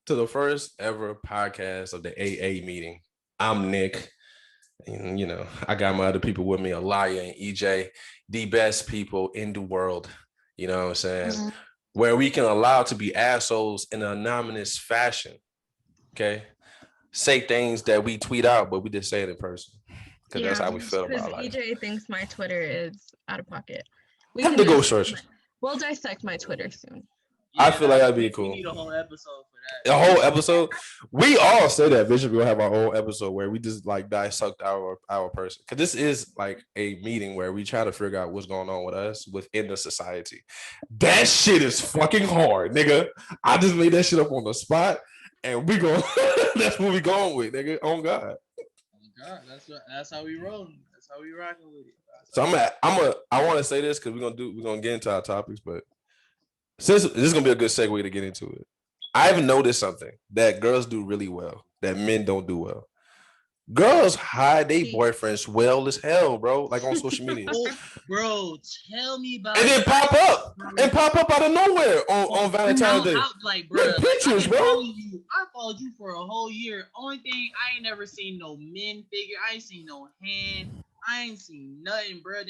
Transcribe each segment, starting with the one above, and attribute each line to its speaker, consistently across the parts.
Speaker 1: to the first ever podcast of the AA meeting. I'm Nick. And, I got my other people with me, Aliya and EJ, the best people in the world. You know what I'm saying? Mm-hmm. Where we can allow to be assholes in an anonymous fashion. Okay? Say things that we tweet out, but we just say it in person. Because that's how we feel about life.
Speaker 2: EJ thinks my Twitter is out of pocket. We'll dissect my Twitter soon.
Speaker 1: Yeah, I feel like that'd be cool.
Speaker 3: We need a whole episode for that.
Speaker 1: A whole episode? We all say that. Eventually, we'll have our own episode where we just like dissect our person. Because this is like a meeting where we try to figure out what's going on with us within the society. That shit is fucking hard, nigga. I just made that shit up on the spot, and we go. That's what we going with, nigga. On God.
Speaker 3: God, that's how we rolling. That's how we rocking with it.
Speaker 1: So I want to say this because we're gonna get into our topics, but since this is gonna be a good segue to get into it, I've noticed something that girls do really well that men don't do well. Girls hide their boyfriends well as hell, bro. Like on social media.
Speaker 3: Bro, tell me about
Speaker 1: and then pop up out of nowhere on Valentine's Day.
Speaker 3: Like, bro,
Speaker 1: pictures, bro.
Speaker 3: I followed you for a whole year. Only thing, I ain't never seen no men figure. I ain't seen no hand. I ain't seen nothing, bro.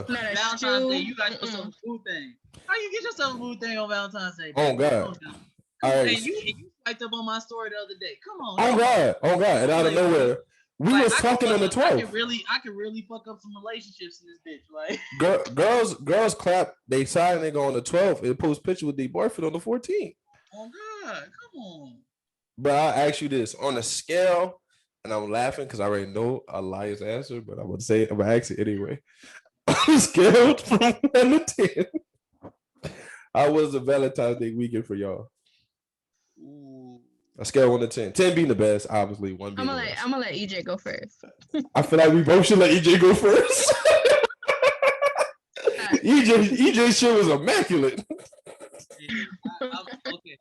Speaker 3: Valentine's Day, you got yourself a food thing. How you get yourself a food thing on Valentine's Day?
Speaker 1: Oh God.
Speaker 3: All right. And you swiped up on my story the other day. Come on.
Speaker 1: Oh God. And out of nowhere. We was talking on the 12th.
Speaker 3: I could really fuck up some relationships in this bitch.
Speaker 1: Like girls clap. They sign and they go on the 12th and post picture with their boyfriend on the 14th.
Speaker 3: Oh God, come on.
Speaker 1: But I'll ask you this on a scale, and I'm laughing because I already know Aliya's answer, but I'm gonna ask it anyway. On a scale from 1 to 10, how was the Valentine's Day weekend for y'all?
Speaker 3: Ooh.
Speaker 1: A scale of 1 to 10. 10 being the best, obviously. 1 being the worst.
Speaker 2: I'm gonna let EJ go first.
Speaker 1: I feel like we both should let EJ go first. EJ shit was immaculate.
Speaker 3: Okay.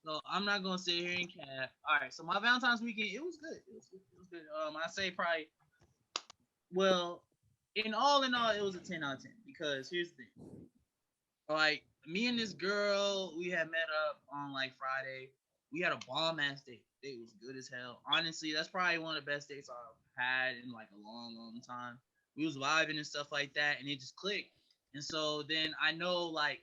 Speaker 3: So I'm not gonna sit here and cap. All right. So my Valentine's weekend, it was good. It was good. I say probably. Well, in all, it was a 10 out of 10 because here's the thing. Like me and this girl, we had met up on like Friday. We had a bomb ass date. It was good as hell. Honestly, that's probably one of the best dates I've had in like a long, long time. We was vibing and stuff like that, and it just clicked. And so then I know like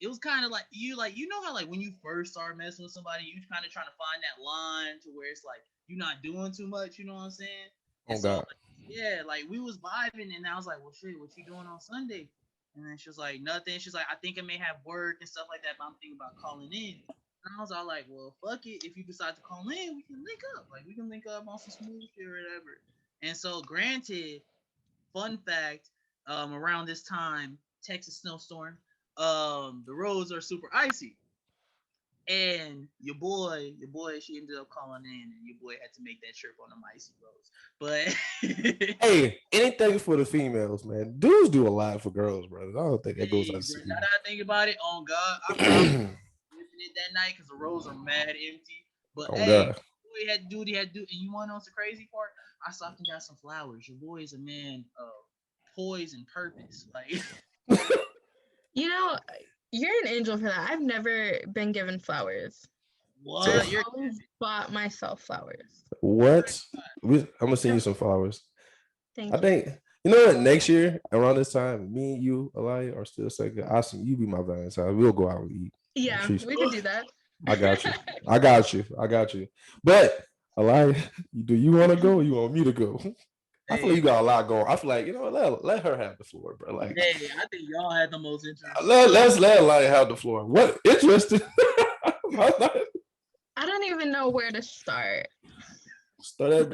Speaker 3: it was kind of like you know how like when you first start messing with somebody, you kind of trying to find that line to where it's like you're not doing too much. You know what I'm saying? And
Speaker 1: God.
Speaker 3: Yeah, like we was vibing, and I was like, well, shit, what you doing on Sunday? And then she was like, nothing. She's like, I think I may have work and stuff like that, but I'm thinking about calling in. And I was all like, well, fuck it. If you decide to call in, we can link up. Like, we can link up on some smooth shit or whatever. And so, granted, fun fact, around this time, Texas snowstorm, the roads are super icy. And your boy, she ended up calling in, and your boy had to make that trip on them icy roads. But
Speaker 1: hey, anything for the females, man. Dudes do a lot for girls, brother. I don't think that goes on.
Speaker 3: Now that I think about it, on God, I'm living it that night because the roads are mad empty. But hey, he had to do what he had to do. And you want to know what's the crazy part? I stopped and got some flowers. Your boy is a man of poise and purpose. Like,
Speaker 2: you know. You're an angel for that. I've never been given flowers.
Speaker 3: What?
Speaker 2: So I always bought myself flowers.
Speaker 1: What? I'm gonna send you some flowers.
Speaker 2: Thank you.
Speaker 1: I think you know what. Next year around this time, me and you, Aliya, are still second. I'll see you be my Valentine. We'll go out and eat.
Speaker 2: Yeah, we can do that.
Speaker 1: I got you. But Aliya, do you want to go or you want me to go? I feel like you got a lot going. I feel like, let her have the floor, bro. Like,
Speaker 3: hey, I think y'all had the most interest.
Speaker 1: Let's let Aliya have the floor. What interesting?
Speaker 2: I don't even know where to start.
Speaker 1: Start at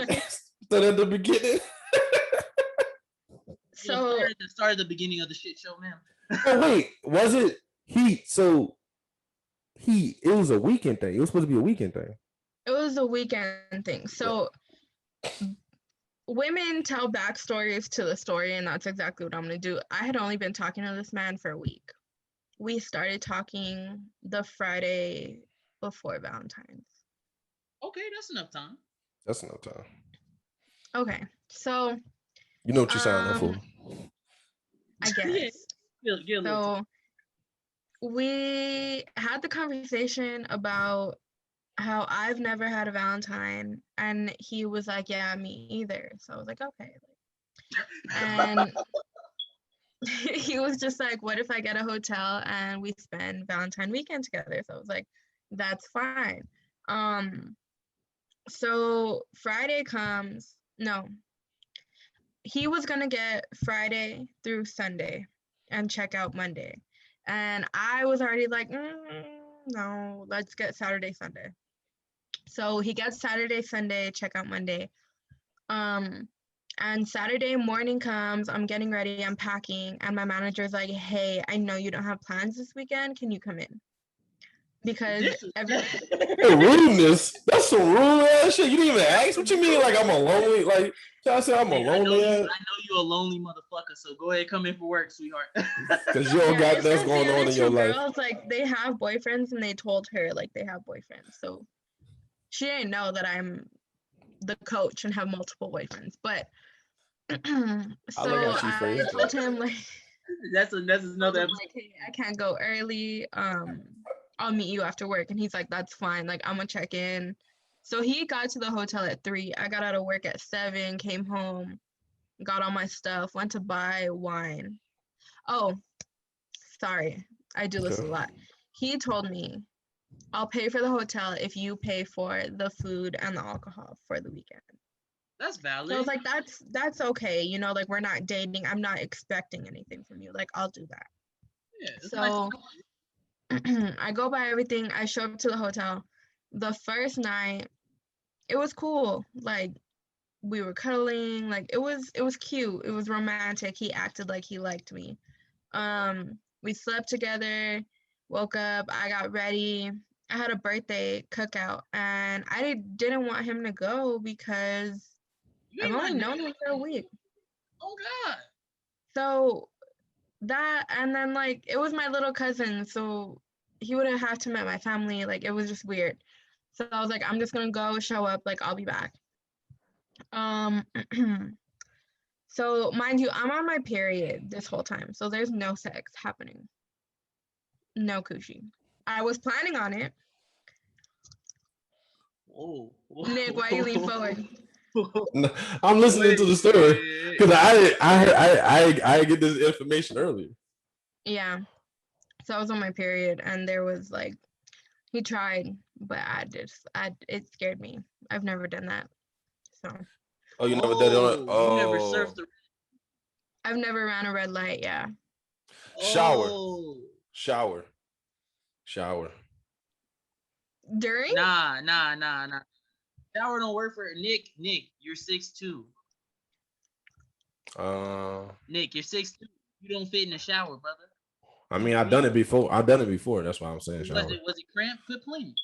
Speaker 1: the beginning.
Speaker 3: So start at the beginning of the shit show, man.
Speaker 1: Oh wait, was it he? So it was a weekend thing. It was supposed to be a weekend thing.
Speaker 2: It was a weekend thing. So. Women tell backstories to the story, and that's exactly what I'm going to do. I had only been talking to this man for a week. We started talking the Friday before Valentine's.
Speaker 3: Okay, that's enough time.
Speaker 2: Okay, so...
Speaker 1: You know what you signed up for.
Speaker 2: I guess. So, we had the conversation about how I've never had a Valentine, and he was like, yeah, me either. So I was like, okay. And he was just like, what if I get a hotel and we spend Valentine weekend together? So I was like, that's fine. So Friday comes, no, he was gonna get Friday through Sunday and check out Monday. And I was already like, no, let's get Saturday, Sunday. So he gets Saturday, Sunday, check out Monday. And Saturday morning comes, I'm getting ready, I'm packing, and my manager's like, hey, I know you don't have plans this weekend. Can you come in? Because
Speaker 1: rudeness. That's some rude ass shit. You didn't even ask. What you mean? Like I'm a lonely? Like I said, I'm a lonely.
Speaker 3: I know you a lonely motherfucker. So go ahead, come in for work, sweetheart.
Speaker 1: Because you don't got that's going on in your life.
Speaker 2: Girls, like they have boyfriends, and they told her like they have boyfriends. So she didn't know that I'm the coach and have multiple boyfriends. But so I told him like
Speaker 3: that's another episode.
Speaker 2: Like, hey, I can't go early. I'll meet you after work. And he's like, that's fine. Like, I'm gonna check in. So he got to the hotel at 3. I got out of work at 7, came home, got all my stuff, went to buy wine. Oh, sorry. I do this a lot. He told me, I'll pay for the hotel if you pay for the food and the alcohol for the weekend.
Speaker 3: That's valid.
Speaker 2: So I was like, that's okay. You know, like we're not dating. I'm not expecting anything from you. Like, I'll do that.
Speaker 3: Yeah.
Speaker 2: So I go buy everything. I show up to the hotel. The first night, it was cool. Like we were cuddling. Like it was cute. It was romantic. He acted like he liked me. We slept together. Woke up. I got ready. I had a birthday cookout, and I didn't want him to go because I've only known him for a week.
Speaker 3: Oh God.
Speaker 2: So that, and then like it was my little cousin, so he would have to meet my family. Like it was just weird. So I was like, I'm just gonna go show up. Like I'll be back. So mind you, I'm on my period this whole time, so there's no sex happening. No coochie. I was planning on it.
Speaker 3: Whoa.
Speaker 2: Nick, why you lean forward?
Speaker 1: I'm listening to the story because I get this information earlier.
Speaker 2: Yeah. So I was on my period, and there was like, he tried, but it scared me. I've never done that. So.
Speaker 1: Oh, you never did it?
Speaker 3: You never surfed the.
Speaker 2: I've never ran a red light. Yeah.
Speaker 1: Shower. During?
Speaker 3: Nah. Shower don't work for Nick. You're 6'2". Nick, you're 6'2". You don't fit in the shower, brother.
Speaker 1: I mean, I've done it before. That's why I'm saying shower.
Speaker 3: Was it cramp? Quit playing.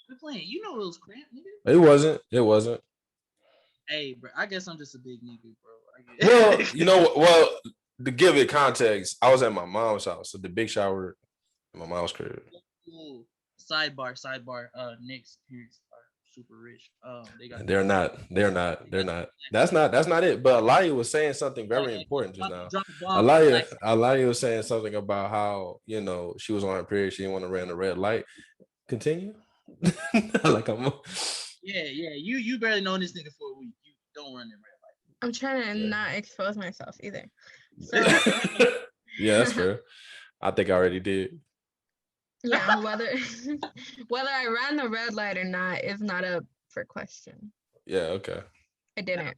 Speaker 3: You know it was cramp, nigga.
Speaker 1: It wasn't.
Speaker 3: Hey, bro, I guess I'm just a big nigga, bro.
Speaker 1: Well, you know, to give it context, I was at my mom's house, so the big shower in my mom's crib.
Speaker 3: Ooh. Sidebar. Nick's parents are super rich.
Speaker 1: They're not. That's not it. But Aliya was saying something very important just now. Aliya was saying something about how, you know, she was on her period, she didn't want to run the red light. Continue.
Speaker 3: Yeah. You barely known this nigga for a week. You don't run the red light.
Speaker 2: I'm trying to not expose myself either. So
Speaker 1: yeah, that's fair. I think I already did.
Speaker 2: Yeah, whether I ran the red light or not is not up for question.
Speaker 1: Yeah, okay.
Speaker 2: I didn't.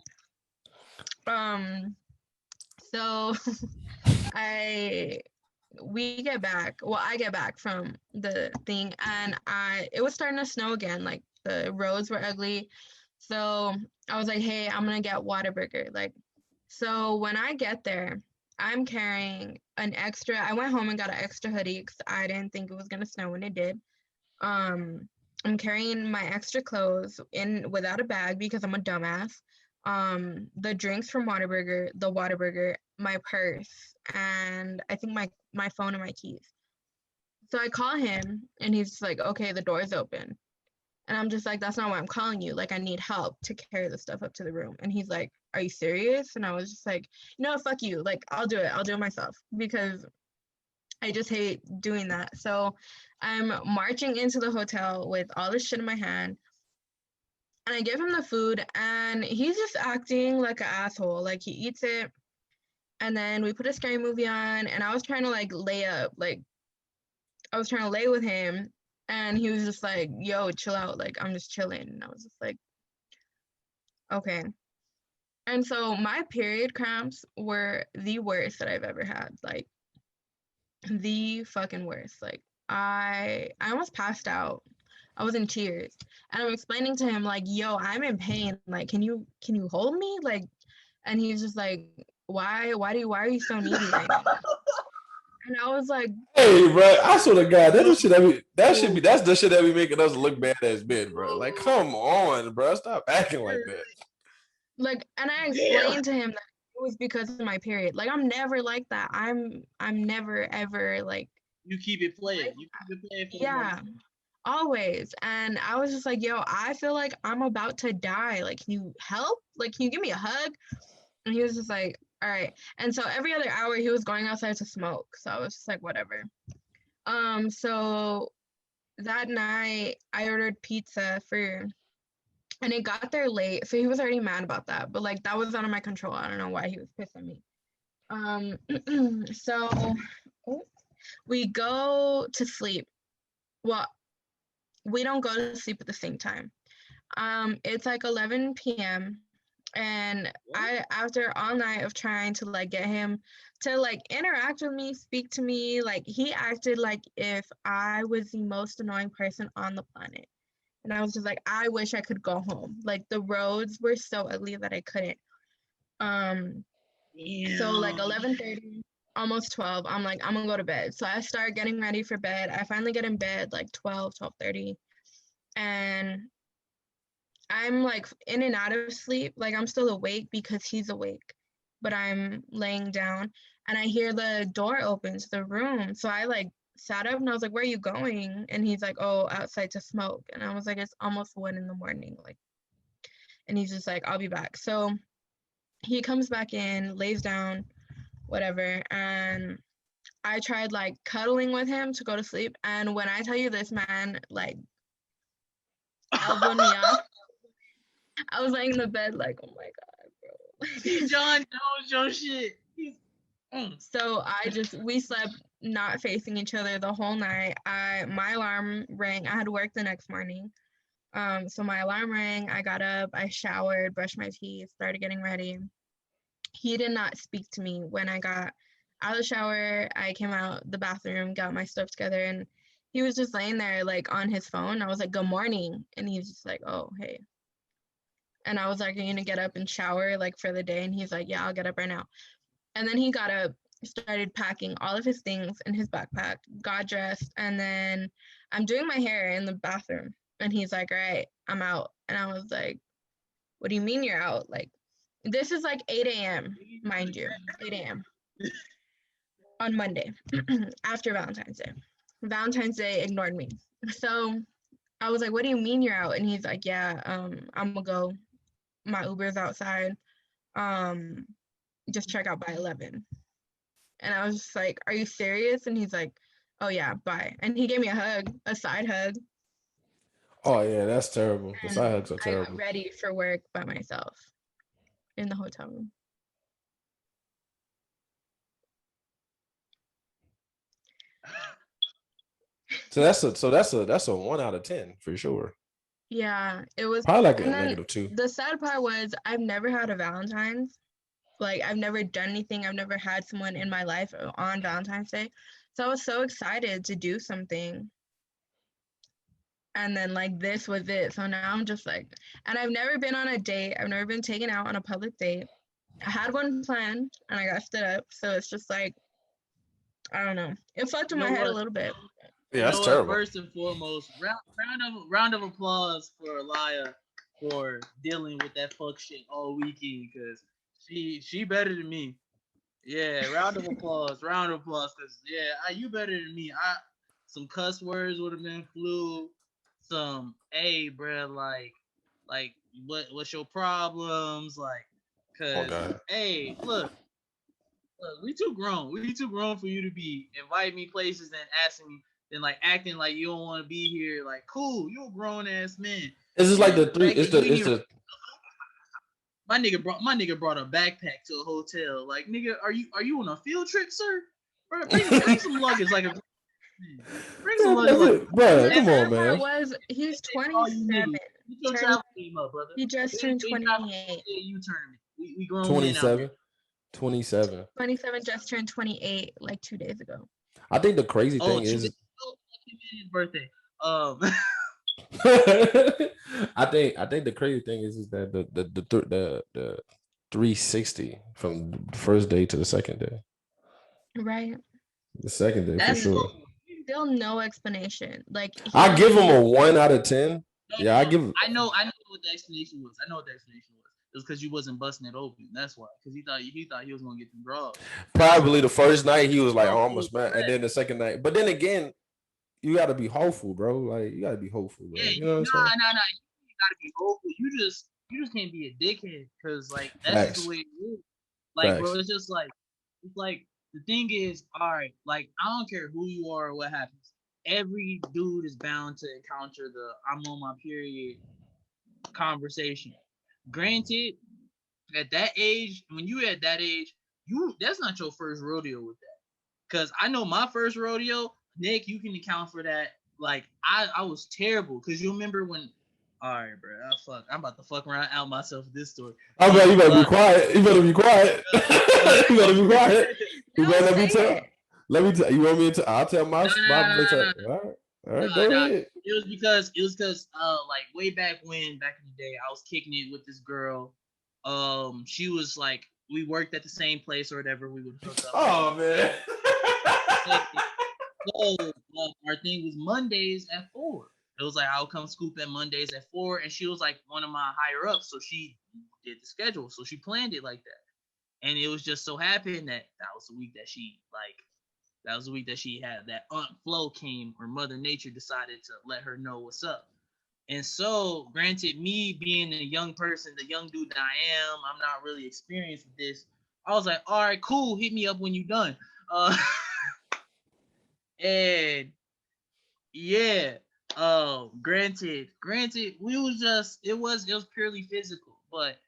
Speaker 2: So I get back from the thing, and it was starting to snow again. Like the roads were ugly. So I was like, hey, I'm gonna get Whataburger. Like, so when I get there, I'm carrying an extra. I went home and got an extra hoodie because I didn't think it was gonna snow, and it did. I'm carrying my extra clothes without a bag because I'm a dumbass. The drinks from Whataburger, my purse, and I think my phone and my keys. So I call him, and he's just like, okay, the door's open. And I'm just like, that's not why I'm calling you. Like, I need help to carry the stuff up to the room. And he's like, are you serious? And I was just like, no, fuck you. Like, I'll do it myself because I just hate doing that. So I'm marching into the hotel with all this shit in my hand. And I give him the food, and he's just acting like an asshole. Like, he eats it, and then we put a scary movie on, and I was trying to like lay up, like I was trying to lay with him, and he was just like, "Yo, chill out. Like, I'm just chilling." And I was just like, "Okay." And so my period cramps were the worst that I've ever had. Like, the fucking worst. Like, I almost passed out. I was in tears, and I'm explaining to him like, "Yo, I'm in pain. Like, can you hold me?" Like, and he's just like, why are you so needy right now? And I was like,
Speaker 1: Hey, bro, I swear to God, that's the shit that's the shit that be making us look bad as men, bro. Like, come on, bro, stop acting like that.
Speaker 2: like, and I explained to him that it was because of my period. Like, I'm never like that. I'm never ever like,
Speaker 3: You keep it playing. You keep it playing for the
Speaker 2: yeah,
Speaker 3: moment.
Speaker 2: always. And I was just like, yo, I feel like I'm about to die. Like, can you help? Like, can you give me a hug? And he was just like, all right. And so every other hour he was going outside to smoke. So I was just like, whatever. So that night I ordered pizza for, and it got there late. So he was already mad about that. But like, that was out of my control. I don't know why he was pissed at me. So we go to sleep. Well, we don't go to sleep at the same time. It's like 11 p.m. And I, after all night of trying to like get him to like interact with me, speak to me, like he acted like if I was the most annoying person on the planet. And I was just like, I wish I could go home. Like the roads were so ugly that I couldn't. Um, so like
Speaker 3: Damn.
Speaker 2: 11:30, almost 12, I'm like, I'm gonna go to bed. So I start getting ready for bed. I finally get in bed like 12:30. And I'm like in and out of sleep. Like I'm still awake because he's awake, but I'm laying down and I hear the door open to the room. So I like sat up and I was like, where are you going? And he's like, oh, outside to smoke. And I was like, it's almost 1 a.m. Like, and he's just like, I'll be back. So he comes back in, lays down, whatever. And I tried like cuddling with him to go to sleep. And when I tell you this man like elbowed me off, I was laying in the bed like, oh my God, bro.
Speaker 3: John knows your shit.
Speaker 2: So we slept not facing each other the whole night. My alarm rang. I had to work the next morning. So my alarm rang. I got up, I showered, brushed my teeth, started getting ready. He did not speak to me when I got out of the shower. I came out the bathroom, got my stuff together, and he was just laying there like on his phone. I was like, good morning. And he was just like, oh, hey. And I was like, are you gonna get up and shower like for the day? And he's like, yeah, I'll get up right now. And then he got up, started packing all of his things in his backpack, got dressed, and then I'm doing my hair in the bathroom. And he's like, all right, I'm out. And I was like, what do you mean you're out? Like, this is like 8 a.m., mind you, 8 a.m. on Monday after Valentine's Day. Valentine's Day ignored me. So I was like, what do you mean you're out? And he's like, yeah, I'm gonna go. My Uber's outside. Um, just check out by 11. And I was just like, are you serious? And he's like, oh yeah, bye. And he gave me a hug, a side hug.
Speaker 1: Oh yeah, that's terrible. The side
Speaker 2: And
Speaker 1: hugs are
Speaker 2: I got
Speaker 1: terrible.
Speaker 2: ready for work by myself in the hotel room.
Speaker 1: So that's a 1 out of 10 for sure.
Speaker 2: Yeah, it was.
Speaker 1: Probably like a
Speaker 2: And then
Speaker 1: -2.
Speaker 2: the sad part was I've never had a Valentine's. Like I've never done anything. I've never had someone in my life on Valentine's Day. So I was so excited to do something. And then like this was it. So now I'm just like, and I've never been on a date. I've never been taken out on a public date. I had one planned and I got stood up. So it's just like, I don't know. It fucked
Speaker 3: You
Speaker 2: with my
Speaker 3: know
Speaker 2: head a
Speaker 3: what?
Speaker 2: little bit.
Speaker 1: Yeah,
Speaker 3: You
Speaker 1: that's
Speaker 3: know what?
Speaker 1: terrible.
Speaker 3: First and foremost, round of applause for Aliya for dealing with that fuck shit all weekend because she better than me. Yeah, round of applause, cause yeah, you better than me. Some cuss words would have been flew. Some, hey, bro, like what's your problems, like,
Speaker 1: Oh
Speaker 3: cause
Speaker 1: God.
Speaker 3: hey, look, we too grown. We too grown for you to be inviting me places and asking me then like acting like you don't want to be here. Like, cool, you're a grown ass man.
Speaker 1: It's just like the
Speaker 3: The
Speaker 1: three.
Speaker 3: fact
Speaker 1: It's
Speaker 3: that you
Speaker 1: the
Speaker 3: ain't my nigga brought a backpack to a hotel. Like, nigga, are you on a field trip, sir? Bro, bring some luggage like a bring some luggage like
Speaker 1: bro.
Speaker 2: The
Speaker 1: Come on,
Speaker 2: sad part
Speaker 1: man.
Speaker 2: was he's
Speaker 3: all you
Speaker 2: 27.
Speaker 3: niggas. Get your
Speaker 2: Turning,
Speaker 3: travel game up, brother.
Speaker 2: he just turned 28.
Speaker 3: You tournament. We grown men out
Speaker 1: 27.
Speaker 3: here.
Speaker 1: 27.
Speaker 2: 27 just turned 28 like 2 days ago.
Speaker 1: I think the crazy thing
Speaker 3: His
Speaker 1: is,
Speaker 3: birthday.
Speaker 1: I think the crazy thing is that the 360 from the first day to the second day.
Speaker 2: Right.
Speaker 1: The second day
Speaker 3: That's
Speaker 1: for sure.
Speaker 2: Still no explanation. Like
Speaker 1: I give him a 1 out of 10. Yeah, I give.
Speaker 3: I know what the explanation was. It was because you wasn't busting it open. That's why. Because he thought he was gonna get them draws.
Speaker 1: Probably the first night he was like, oh, I'm a smash, and then the second night. But then again, you gotta be hopeful, bro. Like you gotta be hopeful, bro.
Speaker 3: Yeah,
Speaker 1: you know what I'm saying?
Speaker 3: nah. You gotta be hopeful. You just can't be a dickhead because like that's just the way it is. Like, bro, it's like the thing is, all right, like I don't care who you are or what happens. Every dude is bound to encounter the I'm on my period conversation. Granted, at that age, when you at that age, that's not your first rodeo with that. Cause I know my first rodeo, Nick, you can account for that. Like I was terrible. Cause you remember when all right, bro. I'm about to fuck around out myself with this story.
Speaker 1: Oh, bro, you better be quiet. You better be quiet. You better be quiet. You better let me tell. Let me tell. You want me to? I'll tell my. All right, go ahead.
Speaker 3: It was because like way back in the day, I was kicking it with this girl. She was like, we worked at the same place or whatever. We would hook up.
Speaker 1: Oh man.
Speaker 3: So our thing was Mondays at 4. It was like I'll come scoop at Mondays at 4, and she was like one of my higher ups, so she did the schedule, so she planned it like that. And it was just so happened that was the week that she had that Aunt Flo came, or Mother Nature decided to let her know what's up. And so, granted, me being the young person, the young dude that I am, I'm not really experienced with this. I was like, all right, cool, hit me up when you're done. And yeah, granted, we was just it was purely physical. But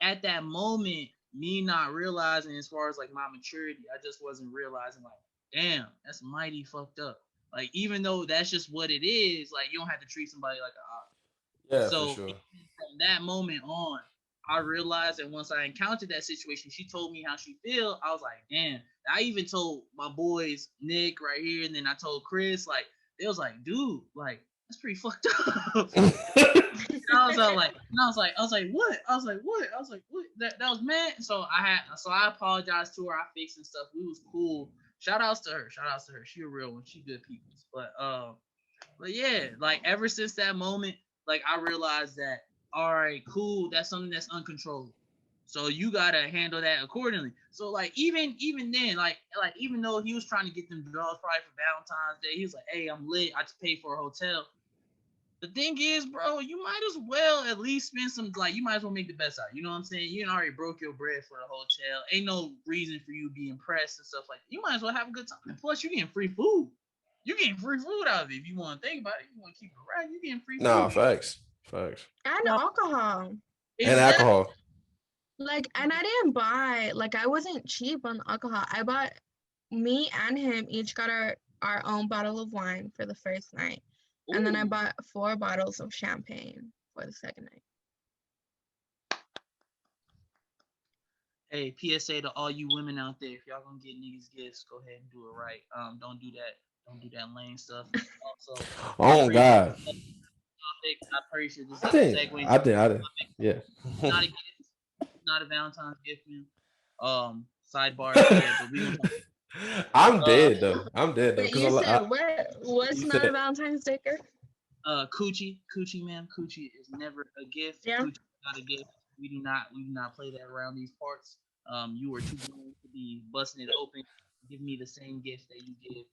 Speaker 3: at that moment, me not realizing as far as like my maturity, I just wasn't realizing like, damn, that's mighty fucked up. Like, even though that's just what it is, like you don't have to treat somebody like a
Speaker 1: Yeah,
Speaker 3: so
Speaker 1: for sure.
Speaker 3: From that moment on, I realized that once I encountered that situation, she told me how she feel. I was like, damn. I even told my boys, Nick right here, and then I told Chris, like, they was like, dude, like, that's pretty fucked up. I was like, what? That was mad. So I apologized to her. I fixed and stuff. We was cool. Shout outs to her. She a real one. She good people. But yeah, like ever since that moment, like I realized that, all right, cool, that's something that's uncontrollable. So you gotta handle that accordingly. So like even then, like even though he was trying to get them draws probably for Valentine's Day, he was like, hey, I'm lit. I just paid for a hotel. The thing is, bro, you might as well at least spend some, like, you might as well make the best out. You know what I'm saying? You already broke your bread for the hotel. Ain't no reason for you to be impressed and stuff like that. You might as well have a good time. And plus, you getting free food. You getting free food out of it. If you want to think about it, you want to keep it right, you getting free food.
Speaker 1: Nah, facts.
Speaker 2: And alcohol.
Speaker 1: And alcohol.
Speaker 2: Like, and I didn't buy, like, I wasn't cheap on the alcohol. I bought, me and him each got our own bottle of wine for the first night. Ooh. And then I bought 4 bottles of champagne for the second night.
Speaker 3: Hey, PSA to all you women out there, if y'all gonna get niggas gifts, go ahead and do it right. Don't do that. Don't do that lame stuff. Also,
Speaker 1: oh God.
Speaker 3: I'm pretty sure this is
Speaker 1: a segue. I think. Yeah.
Speaker 3: Not a gift. Not a Valentine's gift, man. Sidebar. Yeah, but we
Speaker 1: I'm dead though.
Speaker 2: Wait, you said what's not a Valentine's Day gift?
Speaker 3: Coochie, man. Coochie is never a gift.
Speaker 2: Yeah.
Speaker 3: Coochie is not a gift. We do not play that around these parts. You are too young to be busting it open. Give me the same gift that you give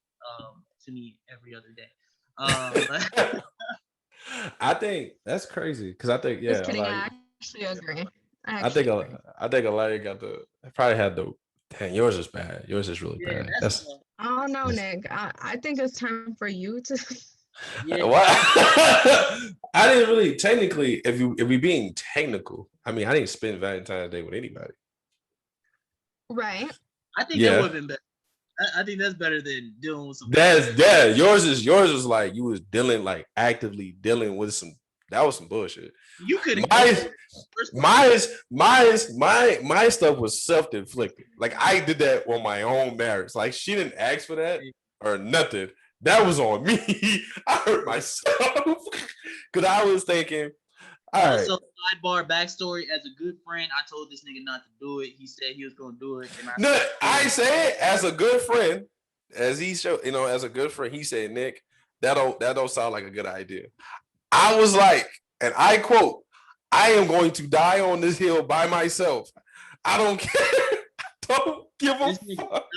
Speaker 3: to me every other day.
Speaker 1: I think that's crazy because I think
Speaker 2: Just kidding, I actually agree.
Speaker 1: I think Aliya probably had the. Dang, yours is bad. Yours is really bad.
Speaker 2: I don't know, Nick. I think it's time for you to.
Speaker 3: Yeah.
Speaker 1: What? I didn't really technically. If we being technical, I mean, I didn't spend Valentine's Day with anybody.
Speaker 2: Right.
Speaker 3: I think that would have been better. I think that's better than dealing with some.
Speaker 1: Yours was like you was actively dealing with some. That was some bullshit.
Speaker 3: You could
Speaker 1: my stuff was self-inflicted. Like I did that on my own merits. Like she didn't ask for that or nothing. That was on me. I hurt myself because I was thinking. All right.
Speaker 3: Also, sidebar backstory. As a good friend, I told this nigga not to do it. He said he was gonna do it. And
Speaker 1: I said as a good friend, as he showed, as a good friend, he said, Nick, that don't sound like a good idea. I was like, and I quote, I am going to die on this hill by myself. I don't care. Don't give a fuck.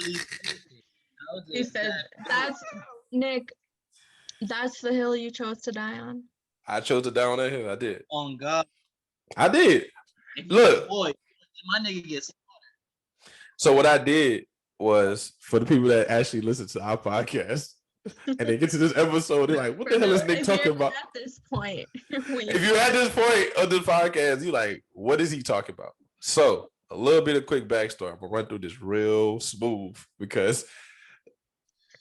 Speaker 2: He said, "That's Nick. That's the hill you chose to die on."
Speaker 1: I chose to die on that hill. I did.
Speaker 3: On God.
Speaker 1: I did. Look,
Speaker 3: boy, my nigga gets slaughtered.
Speaker 1: So what I did was for the people that actually listen to our podcast and they get to this episode, they're like, "What the hell is Nick talking about?"
Speaker 2: At this point,
Speaker 1: if you're at this point of the podcast, you're like, "What is he talking about?" So a little bit of quick backstory. I'm gonna run through this real smooth because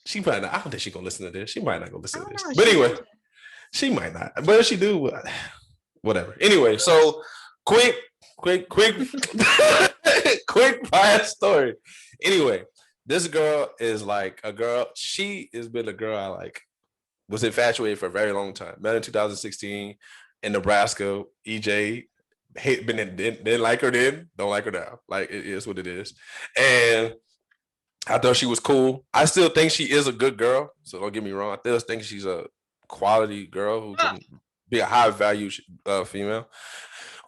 Speaker 1: she probably not, I don't think she's gonna listen to this. She might not go listen to this, but anyway. She might not, but if she do, whatever. Anyway, so quick fire story. Anyway, this girl is like a girl. She has been a girl I was infatuated for a very long time. Met in 2016 in Nebraska. EJ didn't like her then, don't like her now. Like it is what it is, and I thought she was cool. I still think she is a good girl. So don't get me wrong. I still think she's a quality girl who can be a high value female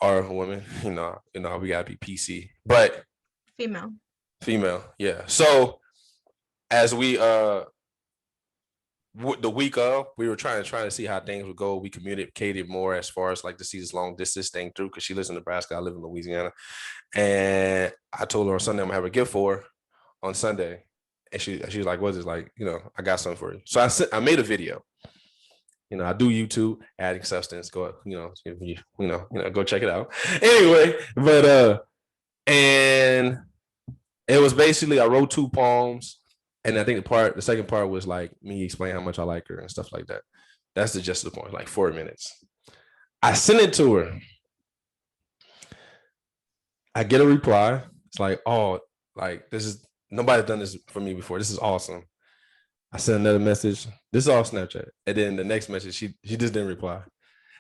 Speaker 1: or a woman. You know, we gotta be PC, but female, yeah. So as we the week of, we were trying to see how things would go. We communicated more as far as to see this long distance thing through because she lives in Nebraska, I live in Louisiana, and I told her on Sunday I'm gonna have a gift for her on Sunday, and she's like, "What's this?" Like, I got something for you. So I made a video. I do YouTube, adding substance. Go, go check it out. Anyway, but and it was basically I wrote 2 poems, and I think the second part was like me explaining how much I like her and stuff like that. That's the gist of the point, like 4 minutes. I sent it to her. I get a reply. It's like, oh, like this is nobody's done this for me before. This is awesome. I sent another message. This is all Snapchat. And then the next message, she just didn't reply.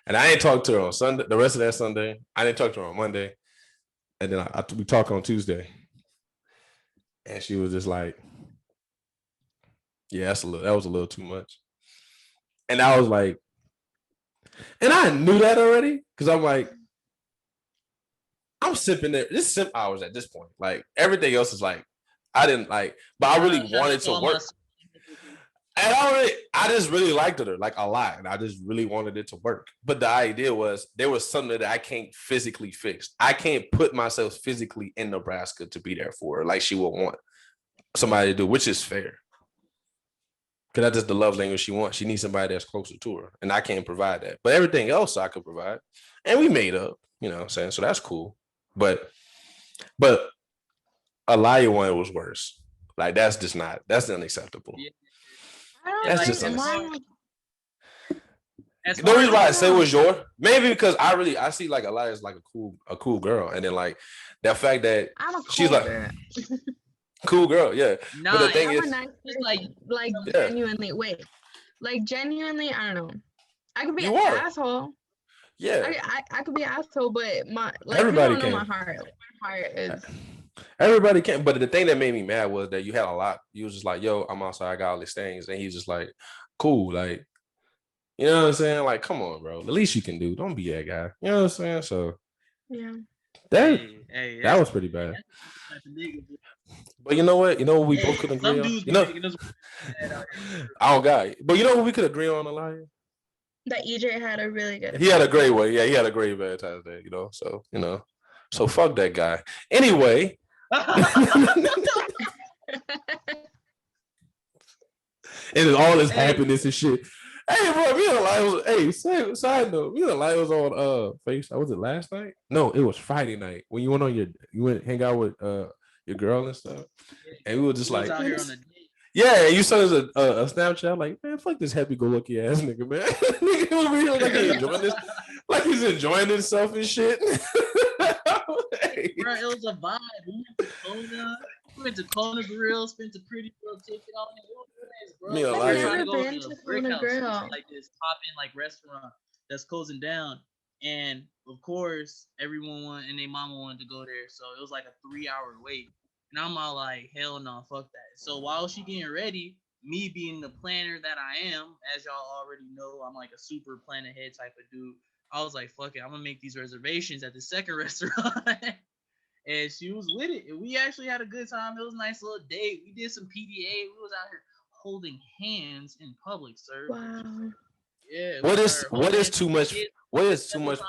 Speaker 1: And I ain't talked to her on Sunday. The rest of that Sunday, I didn't talk to her on Monday. And then we talked on Tuesday. And she was just like, yeah, that was a little too much. And I was like, and I knew that already. Because I'm like, I'm sipping there. This is simp hours at this point. Like everything else is like, I didn't like, but I really wanted to work. And I just really liked her like a lot, and I just really wanted it to work. But the idea was there was something that I can't physically fix. I can't put myself physically in Nebraska to be there for her like she would want somebody to do, which is fair. Because that's just the love language she wants. She needs somebody that's closer to her, and I can't provide that. But everything else I could provide, and we made up. You know what I'm saying? So that's cool. But Aliya one was worse. Like that's unacceptable. Yeah. That's just unacceptable. The reason why I say it was yours, maybe because I see like Aliya as like a cool girl, and then like that fact that she's like cool girl, yeah.
Speaker 2: No, but the thing is, like yeah. Genuinely, like genuinely, I don't know. I could be an asshole.
Speaker 1: Yeah,
Speaker 2: I could be an asshole, but
Speaker 1: everybody can.
Speaker 2: My heart is.
Speaker 1: Everybody can, but the thing that made me mad was that you had a lot. You was just like, "Yo, I'm outside, I got all these things," and he's just like, "Cool, like, you know what I'm saying? Like, come on, bro. The least you can do. Don't be that guy. You know what I'm saying?" So,
Speaker 2: yeah,
Speaker 1: that was pretty bad. But you know what? You know what we both could agree on. Oh God! But you know what we could agree on, Aliya?
Speaker 2: That EJ had a really good.
Speaker 1: He had a great one. Yeah, he had a great Valentine's Day. So fuck that guy. Anyway. And then all this happiness and shit. Hey, bro, me and Aliya was, hey, side note, me and Aliya was on FaceTime. Was it last night? No, it was Friday night when you went hang out with your girl and stuff. And we were just like,
Speaker 3: out here on a date.
Speaker 1: yeah, you sent us a Snapchat like, man, fuck this happy-go-lucky ass nigga, man. Nigga over here like he's enjoying this, like he's enjoying himself and shit.
Speaker 3: Hey. Bro, it was a vibe. We went to Kona Grill, spent a pretty girl ticket on it. It was nice, bro.
Speaker 1: Me and
Speaker 2: I've
Speaker 1: Aliya
Speaker 2: never been to Kona Grill.
Speaker 3: Like this popping like restaurant that's closing down. And of course, everyone and their mama wanted to go there. So it was like a 3-hour wait. And I'm all like, hell no, fuck that. So while she getting ready, me being the planner that I am, as y'all already know, I'm like a super plan ahead type of dude. I was like, fuck it, I'm gonna make these reservations at the second restaurant. And she was with it. And we actually had a good time. It was a nice little date. We did some PDA. We was out here holding hands in public, sir.
Speaker 2: Wow.
Speaker 3: Yeah.
Speaker 1: What is too much? What is too much?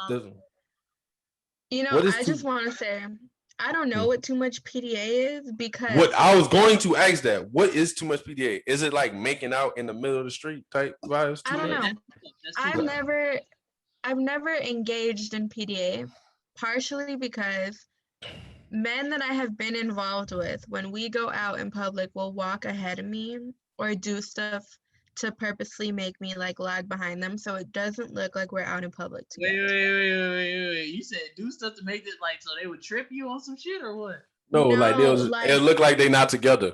Speaker 2: You know, I just want to say, I don't know what too much PDA is because.
Speaker 1: What I was going to ask that. What is too much PDA? Is it like making out in the middle of the street type vibes?
Speaker 2: I don't know. I've never engaged in PDA, partially because men that I have been involved with, when we go out in public, will walk ahead of me or do stuff to purposely make me like lag behind them, so it doesn't look like we're out in public together.
Speaker 3: Wait. You said do stuff to make it like so they would trip you on some shit or what?
Speaker 1: No, like it looked like they not together.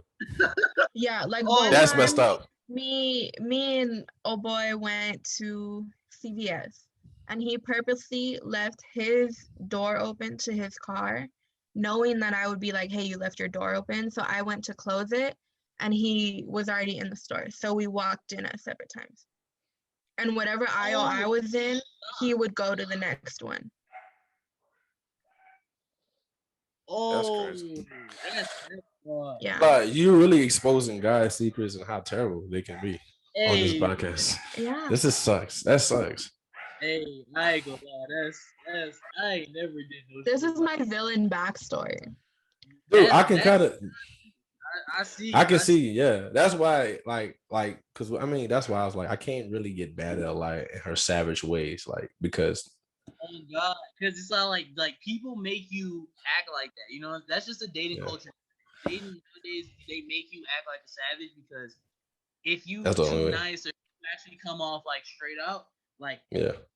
Speaker 2: Yeah, like
Speaker 1: that's messed up.
Speaker 2: Me and old boy went to CVS, and he purposely left his door open to his car, knowing that I would be like, hey, you left your door open. So I went to close it, and he was already in the store. So we walked in at separate times. And whatever aisle I was in, he would go to the next one.
Speaker 3: Oh,
Speaker 1: that's crazy.
Speaker 2: Yeah.
Speaker 1: But you're really exposing guys' secrets and how terrible they can be on this podcast.
Speaker 2: Yeah.
Speaker 1: This sucks. That sucks.
Speaker 3: Hey, I ain't gonna lie. That's I ain't never did no
Speaker 2: This is my villain backstory.
Speaker 1: Dude, I can kind of.
Speaker 3: I
Speaker 1: can see, yeah. That's why, because I mean, that's why I was like, I can't really get bad at Aliya in her savage ways, like because.
Speaker 3: Oh God, because it's not like people make you act like that. You know, that's just a dating culture. Dating nowadays, they make you act like a savage because if you too nice or you actually come off like straight out, like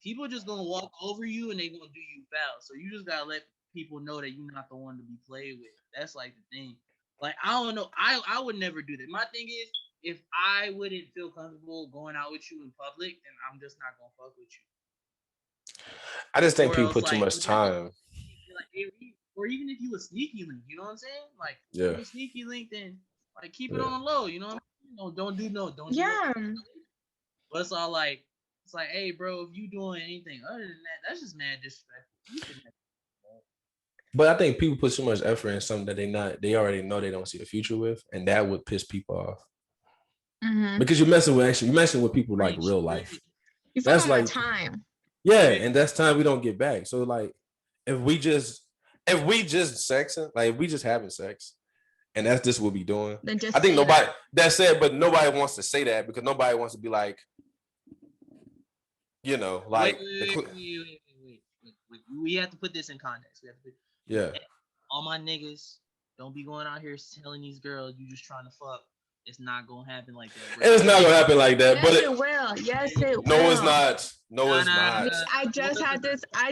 Speaker 3: people just gonna walk over you and they gonna do you foul. So you just gotta let people know that you're not the one to be played with. That's like the thing. Like, I don't know. I would never do that. My thing is, if I wouldn't feel comfortable going out with you in public, then I'm just not going to fuck with you.
Speaker 1: I just think people put too much time.
Speaker 3: Or even if you a sneaky link, you know what I'm saying? Like, if you're a sneaky link, then, like, keep it on the low, you know what I'm saying? Don't
Speaker 2: Yeah.
Speaker 3: But it's all like, hey, bro, if you doing anything other than that, that's just mad disrespectful.
Speaker 1: But I think people put too much effort in something that they already know they don't see the future with, and that would piss people off. Mm-hmm. Because you're messing with people like real life.
Speaker 2: That's like time.
Speaker 1: Yeah, and that's time we don't get back. So like, if we just sexing, like if we just having sex, and that's just what we doing. I think nobody that's it, but nobody wants to say that because nobody wants to be like, you know, like.
Speaker 3: Wait. We have to put this in context. All my niggas, don't be going out here telling these girls you just trying to fuck. It's not gonna happen like that. Bro.
Speaker 1: It's not gonna happen like that.
Speaker 2: Yes, but it will. Yes, it will.
Speaker 1: No, it's not. No, it's not.
Speaker 2: I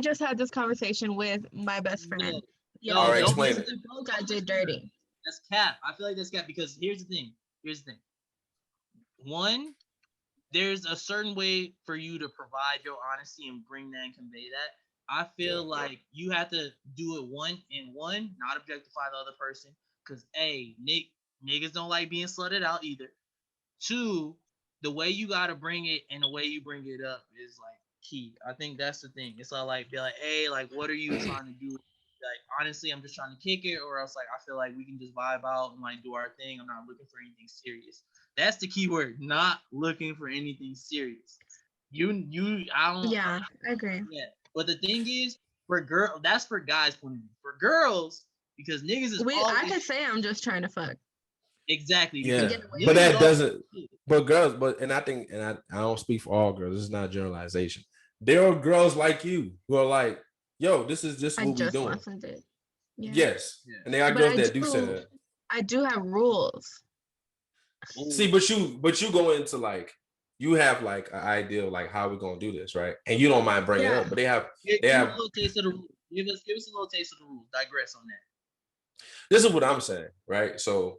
Speaker 2: just had this conversation with my best friend.
Speaker 1: Yeah. All right, explain it.
Speaker 2: Got did dirty.
Speaker 3: That's cap. I feel like that's cap because here's the thing. One, there's a certain way for you to provide your honesty and bring that and convey that. I feel like you have to do it not objectify the other person. Because, A, niggas don't like being slutted out either. 2, the way you got to bring it and the way you bring it up is, like, key. I think that's the thing. It's all like, be like, hey, like, what are you trying to do? Like, honestly, I'm just trying to kick it. Or else, like, I feel like we can just vibe out and, like, do our thing. I'm not looking for anything serious. That's the key word. Not looking for anything serious.
Speaker 2: I agree.
Speaker 3: Yeah. But the thing is, that's for guys' point of view. For girls, because niggas is
Speaker 2: I could say I'm just trying to fuck.
Speaker 3: Exactly.
Speaker 1: Yeah. But But girls, and I think, and I don't speak for all girls. This is not a generalization. There are girls like you who are like, yo, this is just
Speaker 2: I
Speaker 1: what we
Speaker 2: just
Speaker 1: doing.
Speaker 2: wasn't it. Yeah.
Speaker 1: Yes.
Speaker 3: Yeah.
Speaker 1: And they got
Speaker 2: But
Speaker 1: girls that do say that.
Speaker 2: I do have rules.
Speaker 3: Ooh.
Speaker 1: See, but you go into like, you have like an idea of like how we're gonna do this, right? And you don't mind bringing it
Speaker 2: Yeah.
Speaker 1: up, but they have
Speaker 3: Give us a little taste of the rules. Give us a little taste of the rules. Digress on that.
Speaker 1: this is what I'm saying, right? So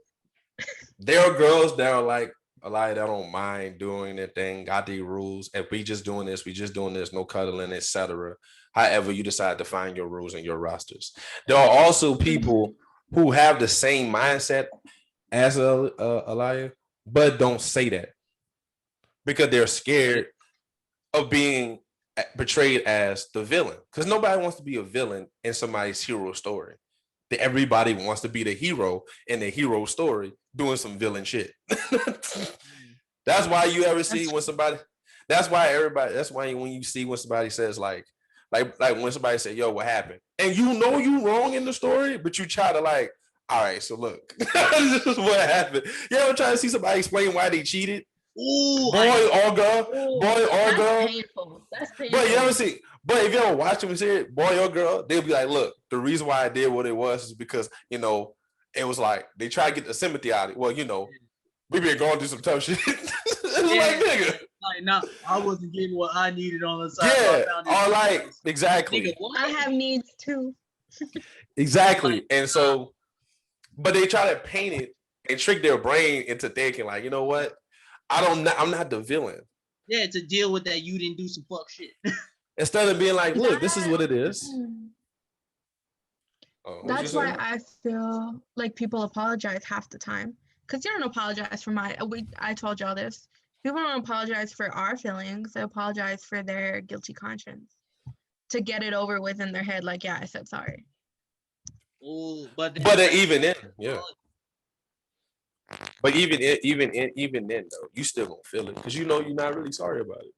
Speaker 1: there are girls that are like a lot that don't mind doing their thing, got the rules. If we just doing this, no cuddling, etc. However, you decide to find your rules and your rosters. There are also people who have the same mindset as Aliya, but don't say that because they're scared of being portrayed as the villain. Because nobody wants to be a villain in somebody's hero story. Everybody wants to be the hero in the hero story doing some villain shit. That's why you ever see when somebody. That's why when you see when somebody says like when somebody say, "Yo, what happened?" and you know you wrong in the story, but you try to like, all right, so look, this is what happened. You ever try to see somebody explain why they cheated?
Speaker 3: Ooh,
Speaker 1: Boy or girl.
Speaker 2: That's painful. That's painful.
Speaker 1: But you ever see? But if you ever watch them and see it, boy or girl, they'll be like, look, the reason why I did what it was is because, you know, it was like they try to get the sympathy out of it. Well, you know, we been going through some tough shit. Like, nigga.
Speaker 3: Like, no, I wasn't getting what I needed on the side.
Speaker 1: Yeah,
Speaker 3: So
Speaker 1: or like, exactly.
Speaker 3: Nigga, what?
Speaker 2: I have needs too.
Speaker 1: Exactly.
Speaker 3: Like,
Speaker 1: and so, but they try to paint it and trick their brain into thinking like, you know what? I'm not the villain.
Speaker 3: Yeah, to deal with that, you didn't do some fuck shit.
Speaker 1: Instead of being like, look, this is what it is.
Speaker 2: That's why I feel like people apologize half the time. Because you don't apologize for I told y'all this. People don't apologize for our feelings. They apologize for their guilty conscience. To get it over with in their head, like, yeah, I said sorry.
Speaker 3: Ooh,
Speaker 1: even then, yeah. But even then though, you still gonna feel it because you know you're not really sorry about it.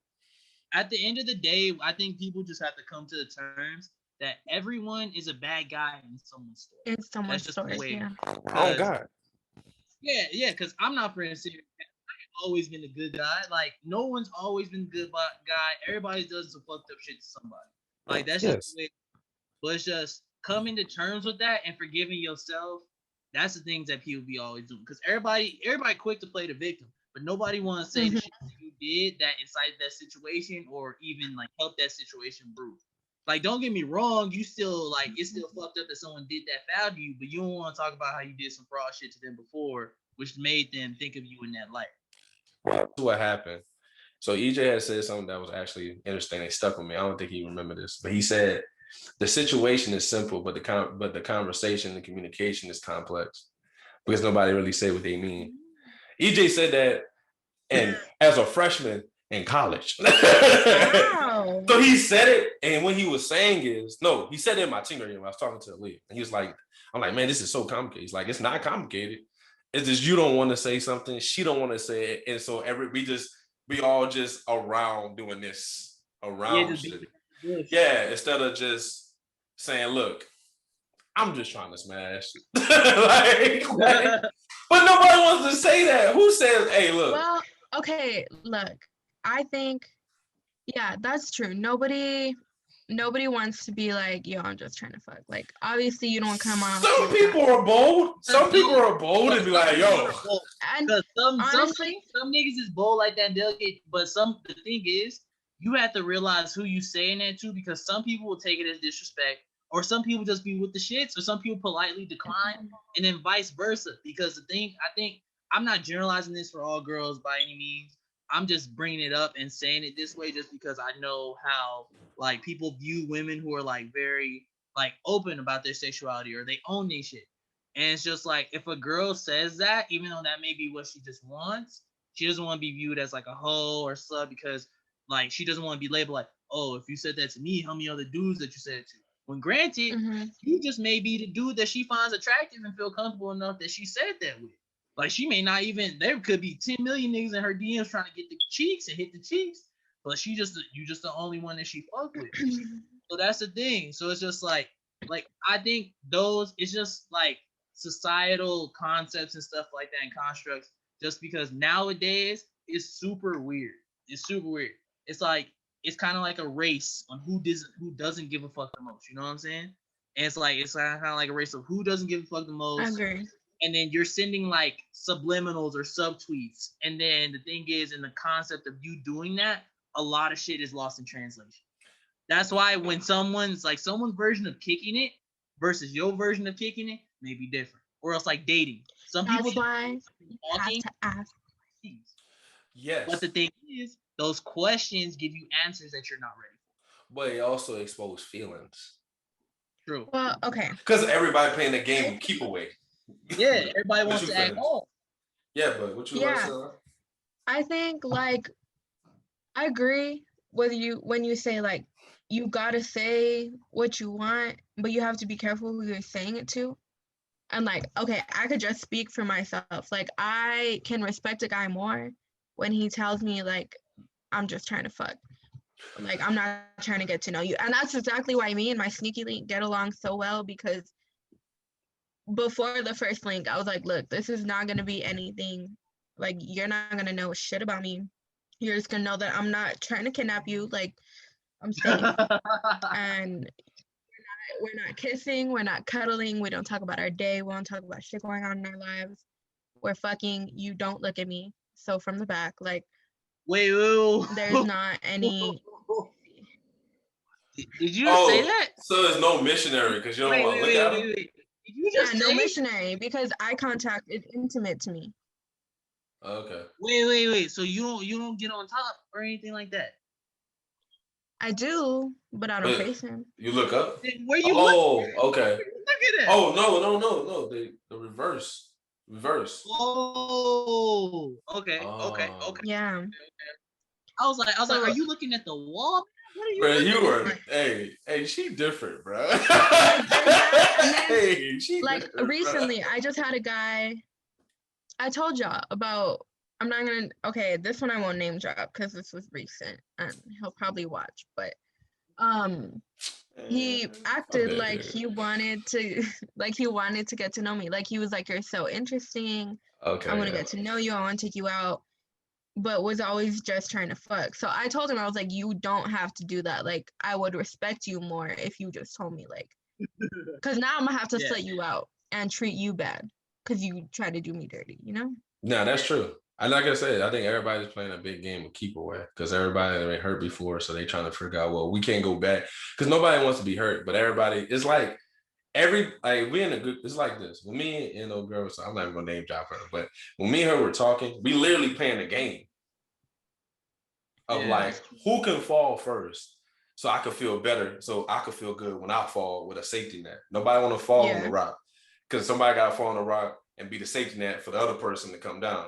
Speaker 3: At the end of the day, I think people just have to come to the terms that everyone is a bad guy in someone's story.
Speaker 2: In someone's story, yeah.
Speaker 1: Oh God.
Speaker 3: Yeah, because I'm not friends here. I've always been a good guy. Like, no one's always been a good guy. Everybody does some fucked up shit to somebody. Like, that's just the way. But it's just coming to terms with that and forgiving yourself. That's the things that people be always doing. Because everybody quick to play the victim, but nobody want to say the shit that you did that incited that situation or even like help that situation brew. Like, don't get me wrong, you still like it's still fucked up that someone did that foul to you, but you don't want to talk about how you did some fraud shit to them before, which made them think of you in that light.
Speaker 1: Well, that's what happened. So EJ had said something that was actually interesting. It stuck with me. I don't think he remembered this, but he said the situation is simple, but the conversation, the communication is complex because nobody really say what they mean. EJ said that, and as a freshman in college. Wow. So he said it, and what he was saying he said it in my senior year when I was talking to Aliya, and he was like, I'm like, man, this is so complicated. He's like, it's not complicated. It's just you don't want to say something, she don't want to say it, and so we all just around doing this around shit. Yeah, instead of just saying, look, I'm just trying to smash. like, but nobody wants to say that. Who says, hey, look?
Speaker 2: Well, okay, look, I think, yeah, that's true. Nobody wants to be like, yo, I'm just trying to fuck. Like, obviously, you don't come on.
Speaker 1: Some people are bold. Some people are bold and be like, yo.
Speaker 3: And honestly, some niggas is bold like that. They'll get, but the thing is, you have to realize who you saying that to because some people will take it as disrespect, or some people just be with the shits, or some people politely decline, and then vice versa. Because I think I'm not generalizing this for all girls by any means. I'm just bringing it up and saying it this way just because I know how like people view women who are like very like open about their sexuality or they own their shit. And it's just like if a girl says that, even though that may be what she just wants, she doesn't want to be viewed as like a hoe or slut because like she doesn't want to be labeled like, oh, if you said that to me, how many other dudes that you said it to? When granted, you just may be the dude that she finds attractive and feel comfortable enough that she said that with. Like she may not even, there could be 10 million niggas in her DMs trying to get the cheeks and hit the cheeks, but you just the only one that she fuck with. So that's the thing. So it's just like I think it's just like societal concepts and stuff like that and constructs. Just because nowadays is super weird. It's super weird. It's like it's kind of like a race on who doesn't give a fuck the most. You know what I'm saying? And it's kind of like a race of who doesn't give a fuck the most.
Speaker 2: I agree.
Speaker 3: And then you're sending like subliminals or subtweets. And then the thing is, in the concept of you doing that, a lot of shit is lost in translation. That's why when someone's version of kicking it versus your version of kicking it may be different. Or else like dating. Some people
Speaker 2: That's why you have to ask.
Speaker 1: Yes.
Speaker 3: But the thing is, those questions give you answers that you're not ready for.
Speaker 1: But it also exposes feelings.
Speaker 3: True.
Speaker 2: Well, okay.
Speaker 1: Because everybody playing the game keep away.
Speaker 3: Yeah, everybody wants to act home.
Speaker 1: Yeah, but what you want to say?
Speaker 2: I think like I agree with you when you say like you gotta say what you want, but you have to be careful who you're saying it to. And like, okay, I could just speak for myself. Like I can respect a guy more when he tells me like I'm just trying to fuck. Like I'm not trying to get to know you. And that's exactly why me and my sneaky link get along so well, because before the first link, I was like, look, this is not gonna be anything. Like you're not gonna know shit about me. You're just gonna know that I'm not trying to kidnap you. Like I'm safe. And we're not kissing, we're not cuddling, we don't talk about our day, we don't talk about shit going on in our lives. We're fucking, you don't look at me. So from the back, like
Speaker 3: wait.
Speaker 2: There's not any.
Speaker 3: Did you just say that?
Speaker 1: So there's no missionary because you don't want to look at him?
Speaker 3: Did you just
Speaker 2: no missionary, because eye contact is intimate to me.
Speaker 1: Okay.
Speaker 3: Wait. So you don't get on top or anything like that?
Speaker 2: I do, but I don't face him.
Speaker 1: You look up?
Speaker 3: Where you
Speaker 1: okay.
Speaker 3: Look at that.
Speaker 1: Oh, no. The reverse.
Speaker 3: Oh, okay.
Speaker 2: Yeah.
Speaker 3: I was like, are you looking at the wall? What are you
Speaker 1: bro, hey, she different, bro.
Speaker 2: Hey, she like different, recently, bro. I just had a guy. I told y'all about. I'm not gonna. Okay, this one I won't name drop because this was recent, and he'll probably watch. But he acted like he wanted to, get to know me. Like he was like, "You're so interesting. Okay, I want to get to know you. I want to take you out." But was always just trying to fuck. So I told him, I was like, you don't have to do that. Like, I would respect you more if you just told me, like, because now I'm gonna have to slit you out and treat you bad because you try to do me dirty, you know?
Speaker 1: No, that's true. I like I said, I think everybody's playing a big game of keep away because everybody been hurt before, so they trying to figure out, well, we can't go back because nobody wants to be hurt, but everybody, it's like we in a good, it's like this. When me and old girl, so I'm not even gonna name drop her, but when me and her were talking, we literally playing a game of like who can fall first, so I could feel better, so I could feel good when I fall with a safety net. Nobody want to fall on the rock because somebody got to fall on the rock and be the safety net for the other person to come down.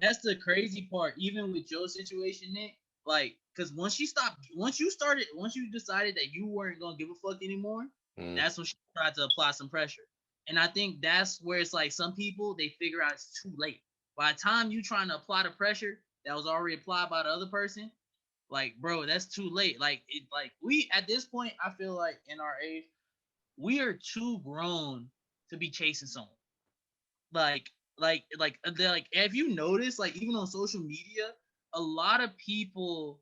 Speaker 3: That's the crazy part. Even with your situation, Nick, like, because once you decided that you weren't gonna give a fuck anymore. That's when she tried to apply some pressure. And I think that's where it's like some people, they figure out it's too late. By the time you trying to apply the pressure that was already applied by the other person, like, bro, that's too late. Like, we, at this point, I feel like in our age, we are too grown to be chasing someone. Like, if you notice, like, even on social media, a lot of people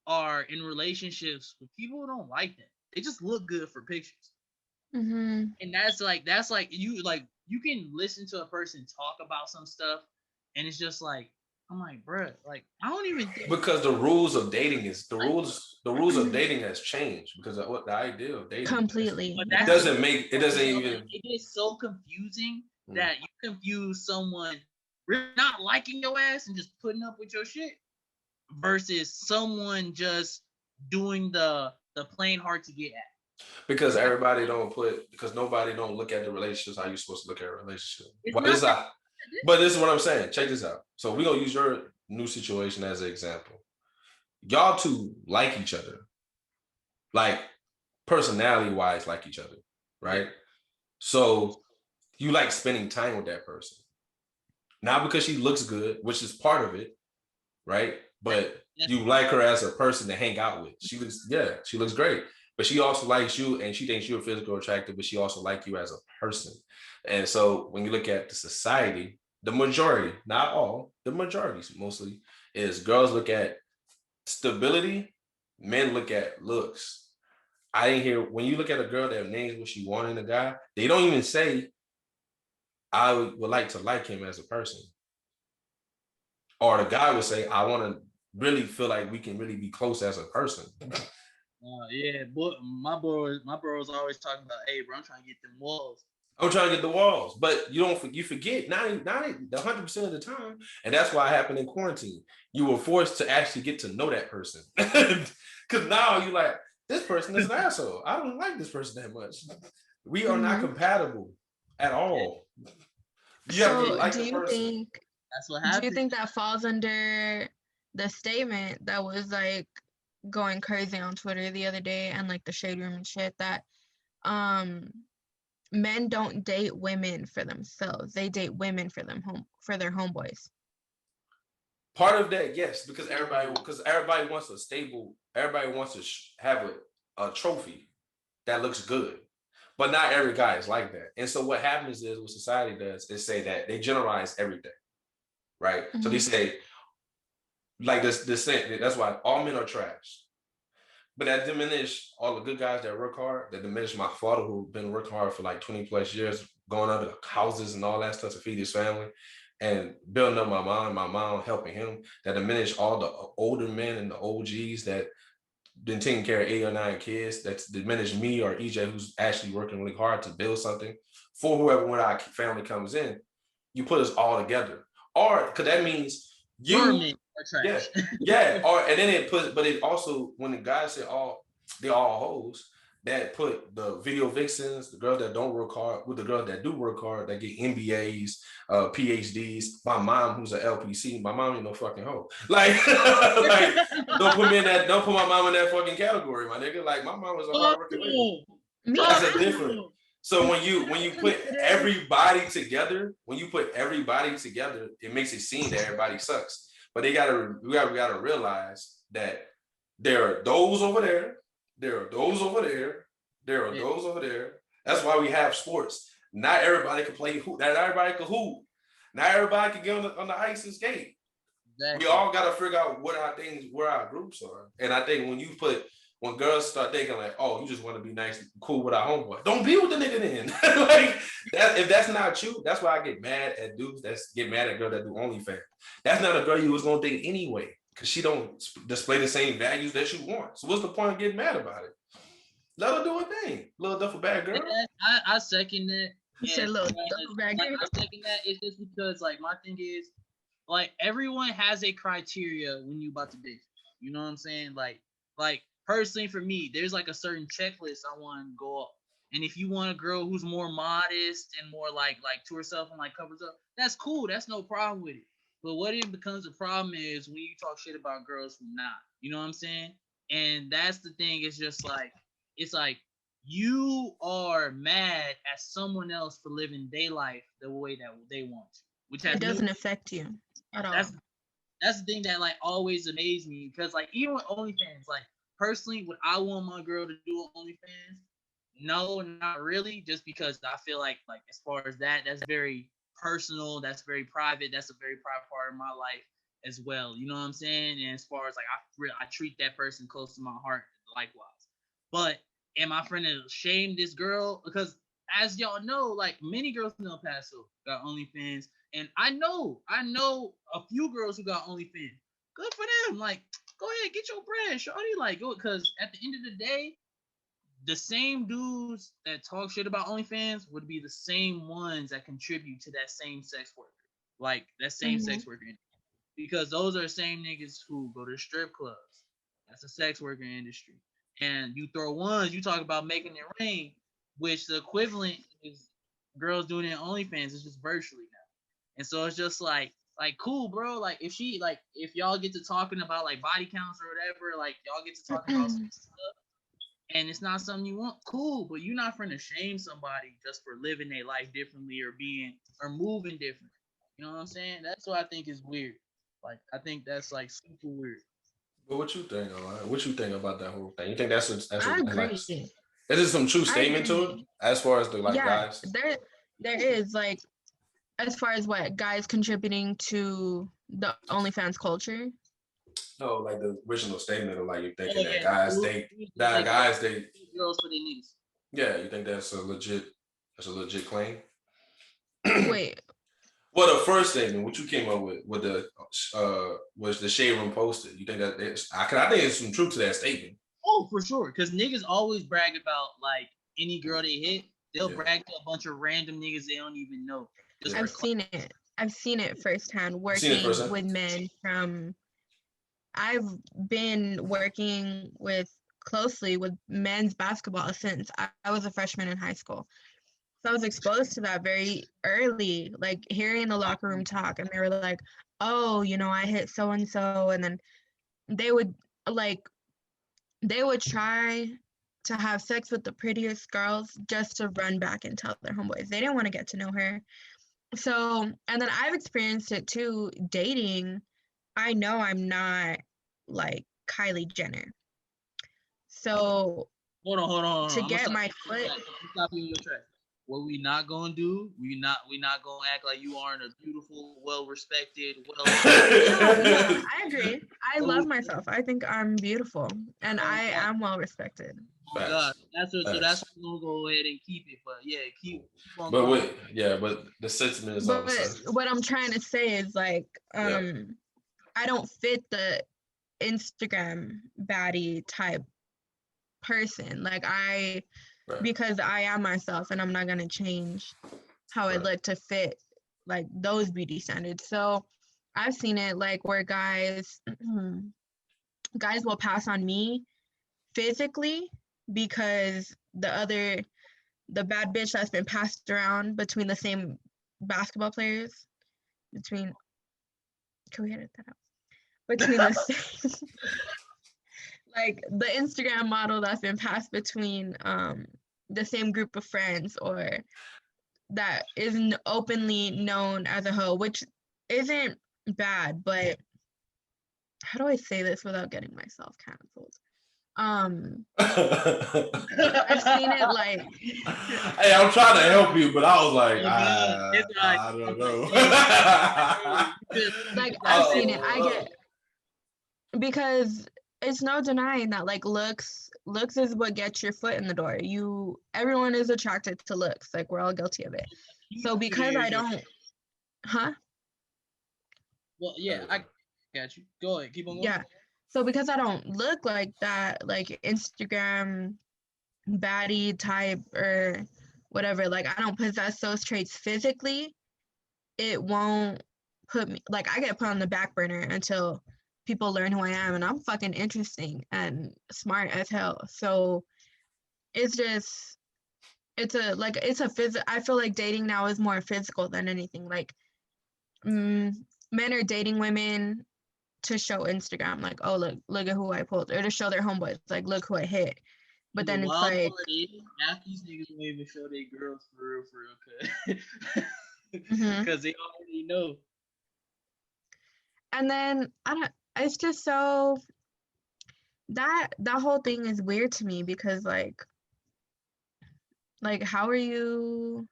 Speaker 3: are in relationships with people who don't like them. They just look good for pictures.
Speaker 2: Mm-hmm. And
Speaker 3: that's like you can listen to a person talk about some stuff and it's just like, I'm like, bruh, like I don't even think
Speaker 1: because the rules of dating of dating has changed because of what the idea of dating
Speaker 2: completely
Speaker 1: it doesn't even
Speaker 3: it is so confusing that you confuse someone not liking your ass and just putting up with your shit versus someone just doing the plain hard to get at.
Speaker 1: Because nobody don't look at the relationships how you're supposed to look at a relationship. But this is what I'm saying. Check this out. So we're gonna use your new situation as an example. Y'all two like each other. Like personality-wise like each other, right? So you like spending time with that person. Not because she looks good, which is part of it, right? But you like her as a person to hang out with. She looks great. But she also likes you and she thinks you're physically attractive, but she also likes you as a person. And so when you look at the society, the majority, not all, the majority mostly is girls look at stability, men look at looks. I didn't hear when you look at a girl that names what she wanted in a guy, they don't even say I would like him as a person. Or the guy would say, I want to really feel like we can really be close as a person.
Speaker 3: Yeah, but my bro was always talking about, hey, bro, I'm trying to get them walls.
Speaker 1: I'm trying to get the walls, but you forget 100% of the time, and that's why it happened in quarantine. You were forced to actually get to know that person, because now you like this person is an asshole. I don't like this person that much. We are not compatible at all. You have to like the person.
Speaker 3: That's what happened.
Speaker 2: Do you think that falls under the statement that was like going crazy on Twitter the other day and like the shade room and shit that men don't date women for themselves, they date women for their homeboys?
Speaker 1: Part of that, yes, because everybody wants everybody wants to have a trophy that looks good, but not every guy is like that. And so what happens is what society does is say that they generalize everything, right? Mm-hmm. So they say like this that's why all men are trash. But that diminished all the good guys that work hard. That diminished my father, who's been working hard for like 20 plus years, going out of houses and all that stuff to feed his family, and building up my mom helping him. That diminished all the older men and the OGs that been taking care of 8 or 9 kids. That's diminished me or EJ, who's actually working really hard to build something for whoever when our family comes in. You put us all together, or because that means you. Yeah. Or and then it also when the guys say they're all hoes, that put the video vixens, the girls that don't work hard with the girls that do work hard, that get MBAs, PhDs. My mom, who's an LPC, my mom ain't no fucking hoe. Like, like don't put my mom in that fucking category, my nigga. Like my mom was a hard working lady. That's a different. So when you put everybody together, it makes it seem that everybody sucks. But we gotta realize that there are those over there, there are those over there, there are those over there. That's why we have sports. Not everybody can play hoop. Not everybody can hoop. Not everybody can get on the ice and skate. Exactly. We all gotta figure out where our groups are. And I think when girls start thinking like, oh, you just want to be nice, cool with our homeboy. Don't be with the nigga then. Like if that's not you, that's why I get mad at dudes that get mad at girls that do OnlyFans. That's not a girl you was gonna date anyway, because she don't display the same values that you want. So what's the point of getting mad about it? Let her do her thing. Little duffel bag girl.
Speaker 3: Yeah, I second that.
Speaker 2: You said little duffel bag girl.
Speaker 3: I second that. It's just because like my thing is like everyone has a criteria when you about to date. You know what I'm saying? Like personally, for me, there's like a certain checklist I want to go up. And if you want a girl who's more modest and more like to herself and like covers up, that's cool. That's no problem with it. But what it becomes a problem is when you talk shit about girls who not. You know what I'm saying? And that's the thing. It's just like it's like you are mad at someone else for living their life the way that they want to, which
Speaker 2: it doesn't affect you at all.
Speaker 3: That's the thing that like always amazed me because like even with OnlyFans, like. Personally, would I want my girl to do OnlyFans? No, not really. Just because I feel like as far as that's very personal. That's very private. That's a very private part of my life as well. You know what I'm saying? And as far as like I treat that person close to my heart likewise. But am I finna shame this girl? Because as y'all know, like many girls in El Paso got OnlyFans, and I know a few girls who got OnlyFans. Good for them. Like. Go ahead, get your bread, shorty. Like, go, because at the end of the day, the same dudes that talk shit about OnlyFans would be the same ones that contribute to that same sex worker, like that same sex worker, because those are the same niggas who go to strip clubs. That's a sex worker industry, and you throw ones. You talk about making it rain, which the equivalent is girls doing it on OnlyFans. It's just virtually now, and so it's just like cool, bro. Like if y'all get to talking about like body counts or whatever, like y'all get to talking about some stuff, and it's not something you want, cool. But you're not trying to shame somebody just for living their life differently or moving different. You know what I'm saying? That's what I think is weird. Like I think that's like super weird.
Speaker 1: But what you think, Aliya? What you think about that whole thing? You think that's
Speaker 2: I agree.
Speaker 1: Like, is there some true statement to it as far as the guys?
Speaker 2: There is like. As far as what guys contributing to the OnlyFans culture.
Speaker 1: No, like the original statement of like you thinking that
Speaker 3: Like,
Speaker 1: guys date
Speaker 3: girls for their niggas.
Speaker 1: Yeah, you think that's a legit claim?
Speaker 2: Wait.
Speaker 1: Well, the first statement, what you came up with the was the Shade Room posted. You think that I think there's some truth to that statement.
Speaker 3: Oh, for sure. Because niggas always brag about like any girl they hit. They'll brag to a bunch of random niggas they don't even know.
Speaker 2: I've seen it. I've seen it firsthand working with men from. I've been working closely with men's basketball since I was a freshman in high school. So I was exposed to that very early, like hearing the locker room talk, and they were like, "Oh, I hit so and so," and then they would try to have sex with the prettiest girls just to run back and tell their homeboys. They didn't want to get to know her. So, and then I've experienced it too, dating. I know I'm not like Kylie Jenner. So
Speaker 3: hold on.
Speaker 2: To get my foot.
Speaker 3: Stop you in your track. What we not gonna do? We not gonna act like you aren't a beautiful, well-respected,
Speaker 2: No, I agree. I love myself. I think I'm beautiful, and I am well-respected.
Speaker 3: Oh God, that's what we're gonna go ahead and keep it. But yeah, keep on.
Speaker 1: But wait, but the sentiment is.
Speaker 2: But what I'm trying to say is like, I don't fit the Instagram baddie type person. Like because I am myself, and I'm not gonna change how I look to fit like those beauty standards. So I've seen it like where guys will pass on me physically because the bad bitch that's been passed around between the same basketball players, can we edit that out? Between the same like the Instagram model that's been passed between the same group of friends, or that isn't openly known as a hoe, which isn't bad, but how do I say this without getting myself canceled? I've seen it like.
Speaker 1: Hey, I'm trying to help you, but I was like, I don't know.
Speaker 2: Like I've seen it. I get, because it's no denying that like looks is what gets your foot in the door. Everyone is attracted to looks. Like we're all guilty of it. So because I don't,
Speaker 3: Well, yeah, I got you. Go ahead, keep on going.
Speaker 2: Yeah. So because I don't look like that, like Instagram baddie type or whatever, like I don't possess those traits physically, it won't put me, like I get put on the back burner until people learn who I am, and I'm fucking interesting and smart as hell. So it's just, I feel like dating now is more physical than anything. Like men are dating women to show Instagram, like, oh look at who I pulled, or to show their homeboys, like, look who I hit. But then it's like
Speaker 3: half these niggas don't even show their girls for real, because they already know.
Speaker 2: And then it's just so that whole thing is weird to me, because like how are you,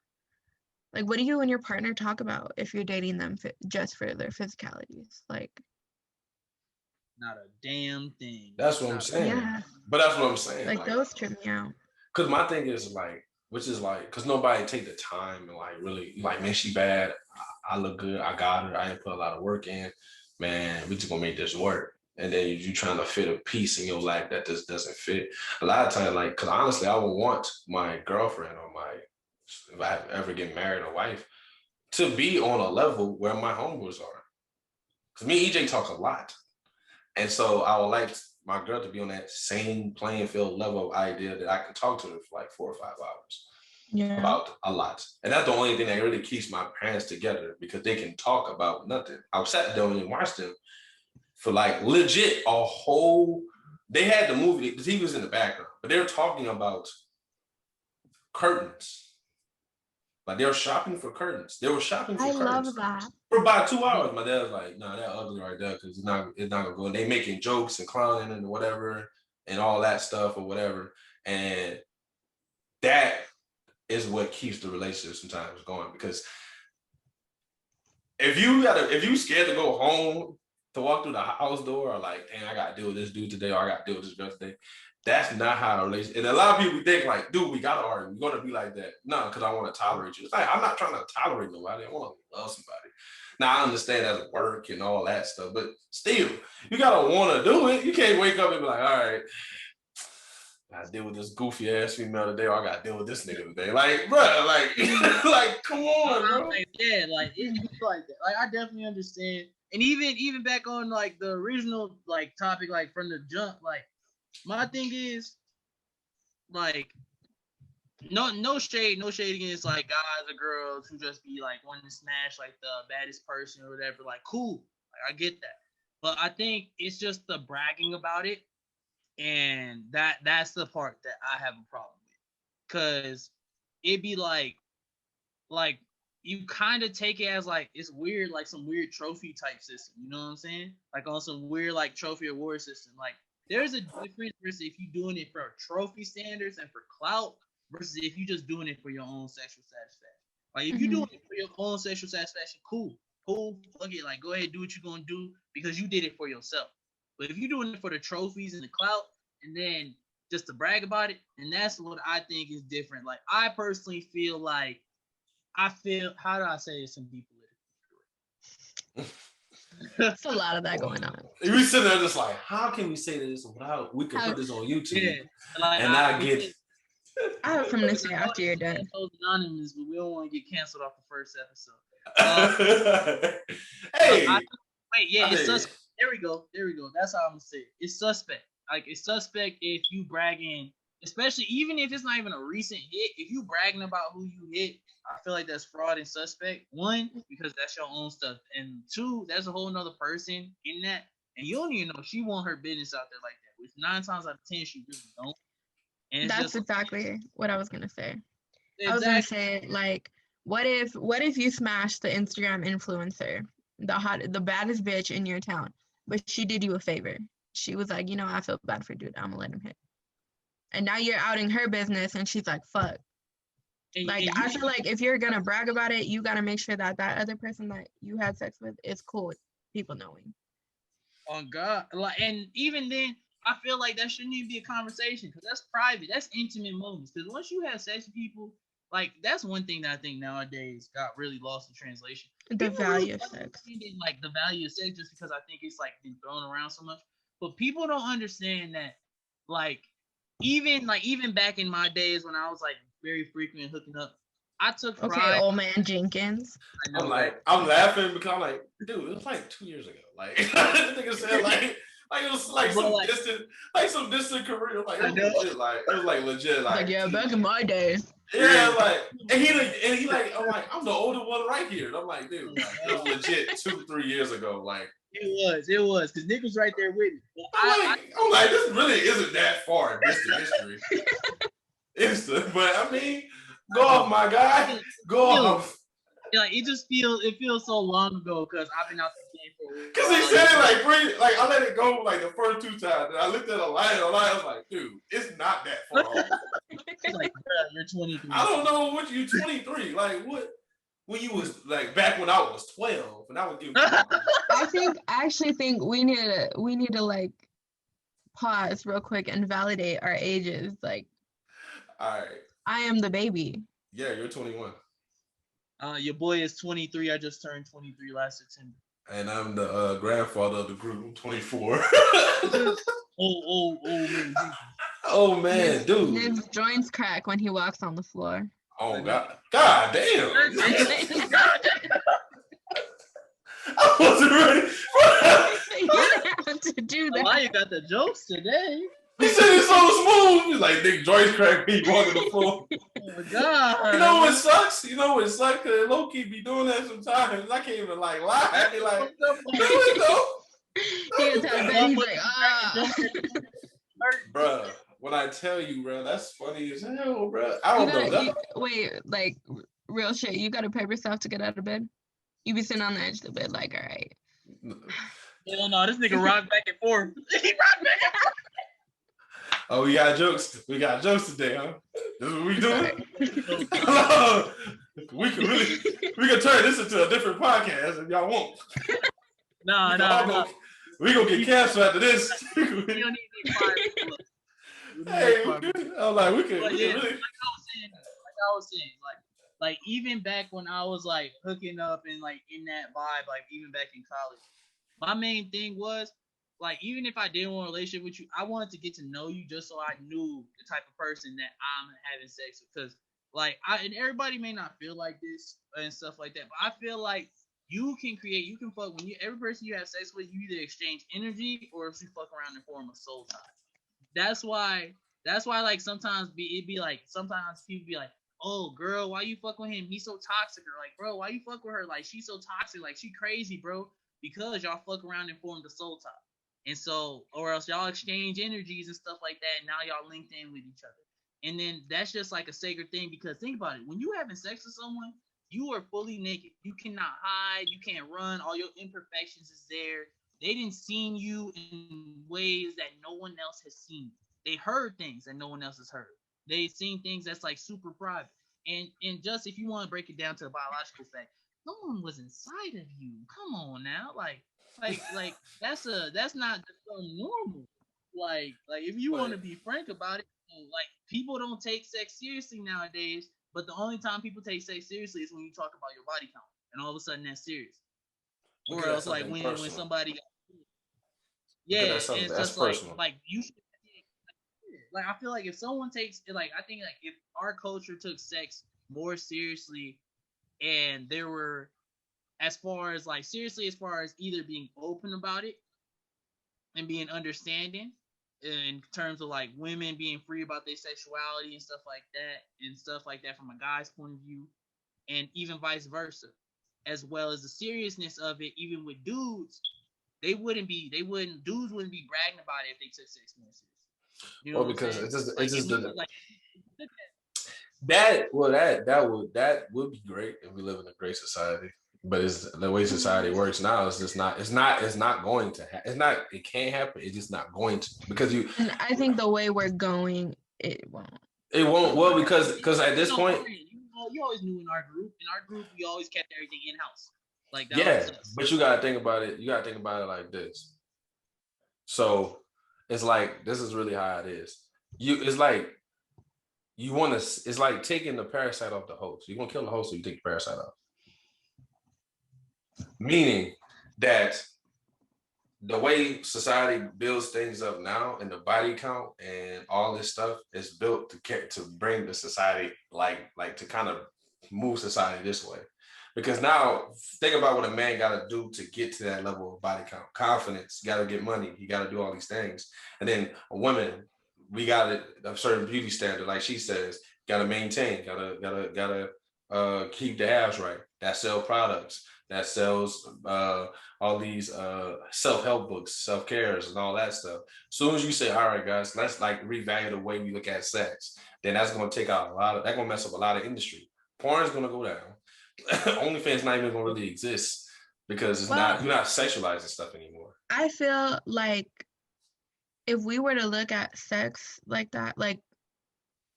Speaker 2: like, what do you and your partner talk about if you're dating them just for their physicalities? Like,
Speaker 3: not a damn thing.
Speaker 1: That's what I'm saying. Yeah. But that's what I'm saying.
Speaker 2: Like those trip me out.
Speaker 1: Because my thing is like, because nobody take the time and like really, like, man, she bad, I look good, I got her, I didn't put a lot of work in, man, we just gonna make this work. And then you trying to fit a piece in your life that just doesn't fit. A lot of times, like, because honestly, I would want my girlfriend or if I ever get married or wife, to be on a level where my homeboys are. Because me and EJ talk a lot. And so I would like my girl to be on that same playing field level of idea that I can talk to her for like 4 or 5 hours about a lot. And that's the only thing that really keeps my parents together, because they can talk about nothing. I sat down and watched them for like legit a whole, they had the movie, the TV was in the background, but they were talking about curtains. Like they were shopping for curtains. They were shopping for curtains. I love that. For about 2 hours, my dad was like, "No, that ugly right there, because it's not gonna go." And they making jokes and clowning and whatever and all that stuff or whatever. And that is what keeps the relationship sometimes going, because if you scared to go home to walk through the house door, or like, dang, I gotta deal with this dude today, or I gotta deal with this girl today. That's not how a relationship. And a lot of people think like, dude, we gotta argue. We're gonna be like that. No, because I want to tolerate you. It's like I'm not trying to tolerate nobody. I want to love somebody. Now I understand that's work and all that stuff, but still, you gotta want to do it. You can't wake up and be like, all right, I gotta deal with this goofy ass female today, or I gotta deal with this nigga today. Like, bro, like, like, come on, bro.
Speaker 3: Like, yeah, like it's like that. Like, I definitely understand. And even back on like the original like topic, like from the jump, like my thing is like no shade against like guys or girls who just be like wanting to smash like the baddest person or whatever. Like, cool, like, I get that, but I think it's just the bragging about it, and that's the part that I have a problem with, cause it'd be like you kind of take it as like it's weird, like some weird trophy type system. You know what I'm saying? Like on some weird like trophy award system. Like there's a difference versus if you're doing it for trophy standards and for clout versus if you're just doing it for your own sexual satisfaction. Like if you're doing it for your own sexual satisfaction, cool, fuck it. Like go ahead, do what you're gonna do because you did it for yourself. But if you're doing it for the trophies and the clout, and then just to brag about it, and that's what I think is different. Like I personally feel like how do I say this and be political?
Speaker 2: It's a lot of that going on.
Speaker 1: We sitting there just like, how can we say this without we can put this on YouTube?
Speaker 3: Yeah, like,
Speaker 1: and not get.
Speaker 2: I have something to say after you're done.
Speaker 3: Anonymous, but we don't want to get canceled off the first episode.
Speaker 1: Hey,
Speaker 3: wait, yeah, it's suspect. There we go. That's how I'm gonna say it. It's suspect. Like it's suspect if you bragging, especially even if it's not even a recent hit. If you bragging about who you hit, I feel like that's fraud and suspect. One, because that's your own stuff, and two, there's a whole nother person in that, and you don't even know she want her business out there like that. Which 9 times out of 10 she really don't. And
Speaker 2: that's
Speaker 3: just,
Speaker 2: exactly what I was gonna say.
Speaker 3: Exactly.
Speaker 2: I was gonna say like, what if you smash the Instagram influencer, the baddest bitch in your town, but she did you a favor. She was like, I feel bad for dude. I'm gonna let him hit. And now you're outing her business, and she's like, fuck. Like, I feel like if you're gonna brag about it, you gotta make sure that other person that you had sex with is cool with people knowing.
Speaker 3: Oh God! Like, and even then, I feel like that shouldn't even be a conversation because that's private. That's intimate moments. Because once you have sex with people, like that's one thing that I think nowadays got really lost in translation.
Speaker 2: The value of sex.
Speaker 3: Like the value of sex, just because I think it's like been thrown around so much. But people don't understand that, like, even back in my days when I was like very frequent hooking up, I took pride.
Speaker 2: Okay, old man Jenkins.
Speaker 1: I'm laughing because I'm like, dude, it was like 2 years ago. Like, this nigga said like it was like some distant career. Like, it was legit. Like,
Speaker 2: yeah, back in my day.
Speaker 1: Yeah, like, and he like, I'm the older one right here. And I'm like, dude, like, it was legit 2-3 years ago. Like,
Speaker 3: it was, because Nick was right there with me.
Speaker 1: I'm like, this really isn't that far in distant history. But I mean, go off, my guy. Go off.
Speaker 3: Like it feels so long ago because I've been out the game for a while.
Speaker 1: Because he said it like I let it go like the first 2 times. And I looked at a line, I was like, dude, it's not that far off.
Speaker 3: Like, you're 23.
Speaker 1: I don't know what you 23. Like what? When you was like back when I was 12, and I was giving.
Speaker 2: I actually think we need to like pause real quick and validate our ages. Like,
Speaker 1: all right.
Speaker 2: I am the baby.
Speaker 1: Yeah, you're 21.
Speaker 3: Your boy is 23. I just turned 23 last September.
Speaker 1: And I'm the grandfather of the group, 24.
Speaker 3: man.
Speaker 1: Oh man, dude.
Speaker 2: His joints crack when he walks on the floor.
Speaker 1: Oh God damn. I wasn't ready.
Speaker 2: You didn't have to do that.
Speaker 3: Why you got the jokes today?
Speaker 1: He said it's so smooth. He's like, Nick Joyce crack me walking the floor.
Speaker 3: Oh my God.
Speaker 1: You know what sucks? Cause low-key be doing that sometimes. I can't even like lie. I be like,
Speaker 2: he's like,
Speaker 1: Bruh, when I tell you, bro, that's funny as hell, bro. I don't know.
Speaker 2: Wait, like real shit. You gotta prep yourself to get out of bed. You be sitting on the edge of the bed, like, all right.
Speaker 3: Hell no, this nigga rock back and forth. He rock back and forth.
Speaker 1: Oh, we got jokes. We got jokes today, huh? This is what we doing? We can turn this into a different podcast if y'all want.
Speaker 3: No.
Speaker 1: We gonna get canceled after this.
Speaker 3: You don't need to be fired.
Speaker 1: Hey, I'm like, we can really.
Speaker 3: Like I was saying, like even back when I was like hooking up and like in that vibe, like even back in college, my main thing was like even if I didn't want a relationship with you, I wanted to get to know you just so I knew the type of person that I'm having sex with. Because like and everybody may not feel like this and stuff like that, but I feel like you can fuck when every person you have sex with, you either exchange energy or if you fuck around and form a soul tie. That's why like sometimes it'd be like sometimes people be like, oh girl, why you fuck with him? He's so toxic. Or like, bro, why you fuck with her? Like she's so toxic, like she crazy, bro. Because y'all fuck around and formed a soul tie. And so, or else y'all exchange energies and stuff like that, and now y'all linked in with each other. And then that's just like a sacred thing because think about it, when you having sex with someone, you are fully naked. You cannot hide, you can't run, all your imperfections is there. They didn't see you in ways that no one else has seen. They heard things that no one else has heard. They seen things that's like super private. And just if you want to break it down to a biological fact, someone was inside of you. Come on now, like that's not normal. Like if you want to be frank about it, like people don't take sex seriously nowadays. But the only time people take sex seriously is when you talk about your body count, and all of a sudden that's serious. Or else, like when somebody, and it's just like you should. Like I feel like if someone takes like I think like if our culture took sex more seriously, and there were as far as either being open about it and being understanding in terms of like women being free about their sexuality and stuff like that from a guy's point of view, and even vice versa, as well as the seriousness of it, even with dudes, dudes wouldn't be bragging about it if they took sex more seriously. You know because
Speaker 1: that would be great if we live in a great society. But it's the way society works now. It's just not. It's not going to happen. It's not. It can't happen. It's just not going to because you.
Speaker 2: And I think the way we're going, it won't.
Speaker 1: It won't. Well, because at this point,
Speaker 3: you always knew in our group, we always kept everything in house. Like that.
Speaker 1: Yeah, but you gotta think about it. You gotta think about it like this. So it's like this is really how it is. It's like you want to. It's like taking the parasite off the host. You want to kill the host, so you take the parasite off. Meaning that the way society builds things up now and the body count and all this stuff is built to bring the society like to kind of move society this way. Because now think about what a man got to do to get to that level of body count. Confidence, you got to get money, you got to do all these things. And then a woman, we got a certain beauty standard, like she says, got to maintain, gotta keep the abs right. That sell products. That sells all these self-help books, self-cares, and all that stuff. As soon as you say, all right, guys, let's like revalue the way we look at sex, then that's going to take out that's going to mess up a lot of industry. Porn's going to go down. OnlyFans not even going to really exist because you're not sexualizing stuff anymore.
Speaker 2: I feel like if we were to look at sex like that, like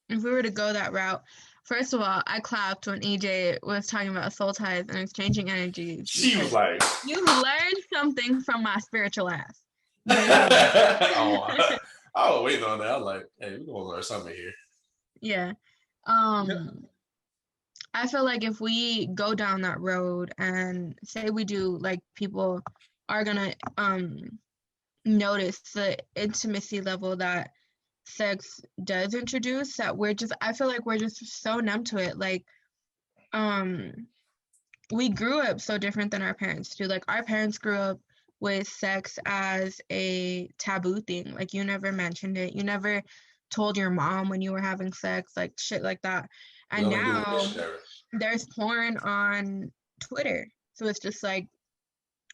Speaker 2: if we were to go that route, first of all, I clapped when EJ was talking about soul ties and exchanging energies.
Speaker 1: She was like,
Speaker 2: "You learned something from my spiritual ass."
Speaker 1: I was waiting on that. I was like, "Hey, we're gonna learn something here."
Speaker 2: Yeah. I feel like if we go down that road and say we do, like people are gonna notice the intimacy level that sex does introduce, that I feel like we're just so numb to it. Like we grew up so different than our parents do. Like our parents grew up with sex as a taboo thing. Like you never mentioned it, you never told your mom when you were having sex, like shit like that. And now there's porn on Twitter, so it's just like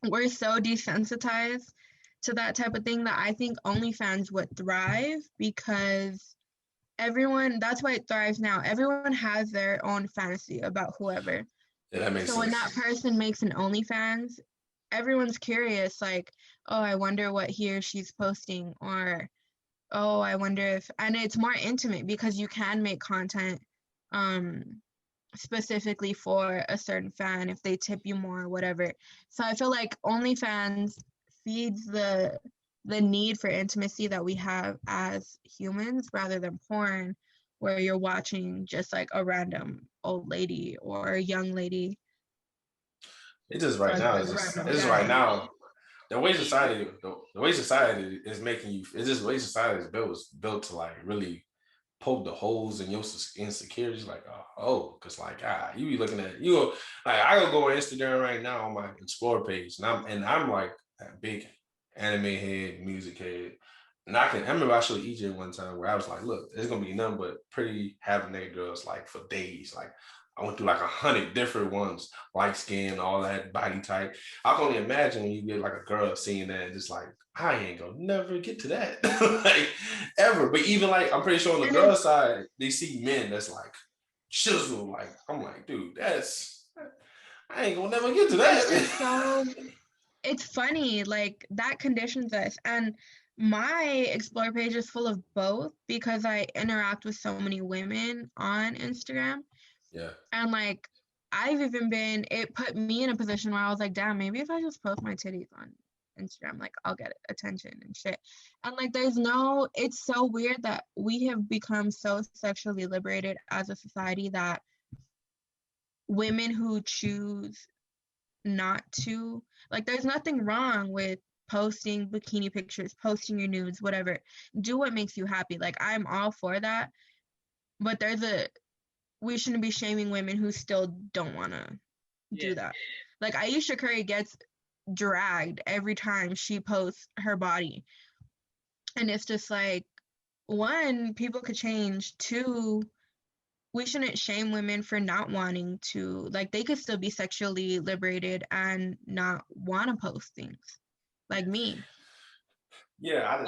Speaker 2: we're so desensitized to that type of thing that I think OnlyFans would thrive because that's why it thrives now. Everyone has their own fantasy about whoever.
Speaker 1: Yeah, that makes sense.
Speaker 2: When that person makes an OnlyFans, everyone's curious, like, oh, I wonder what he or she's posting, or oh, I wonder if, and it's more intimate because you can make content specifically for a certain fan if they tip you more or whatever. So I feel like OnlyFans feeds the need for intimacy that we have as humans rather than porn where you're watching just like a random old lady or a young lady.
Speaker 1: It's just right now. It's just right now. The way society is making you. It's just the way society is built to like really poke the holes in your insecurities. Like, because like you be looking at you. Like I go on Instagram right now on my explore page, and I'm like a big anime head, music head. And I remember I showed EJ one time where I was like, look, it's gonna be nothing but pretty having naked girls like for days. Like I went through like 100 different ones, light skin, all that body type. I can only imagine when you get like a girl seeing that and just like, I ain't gonna never get to that. Like ever. But even like I'm pretty sure on the girl side, they see men that's like chisel. Like I'm like, dude, I ain't gonna never get to that.
Speaker 2: It's funny, like that conditions us. And my explore page is full of both because I interact with so many women on Instagram.
Speaker 1: Yeah.
Speaker 2: And like it put me in a position where I was like, damn, maybe if I just post my titties on Instagram, like I'll get attention and shit. And like it's so weird that we have become so sexually liberated as a society that women who choose not to, like, there's nothing wrong with posting bikini pictures, posting your nudes, whatever. Do what makes you happy. Like I'm all for that. But we shouldn't be shaming women who still don't want to do that. Like Aisha Curry gets dragged every time she posts her body. And it's just like, one, people could change. Two, we shouldn't shame women for not wanting to, like they could still be sexually liberated and not want to post things like me.
Speaker 1: Yeah,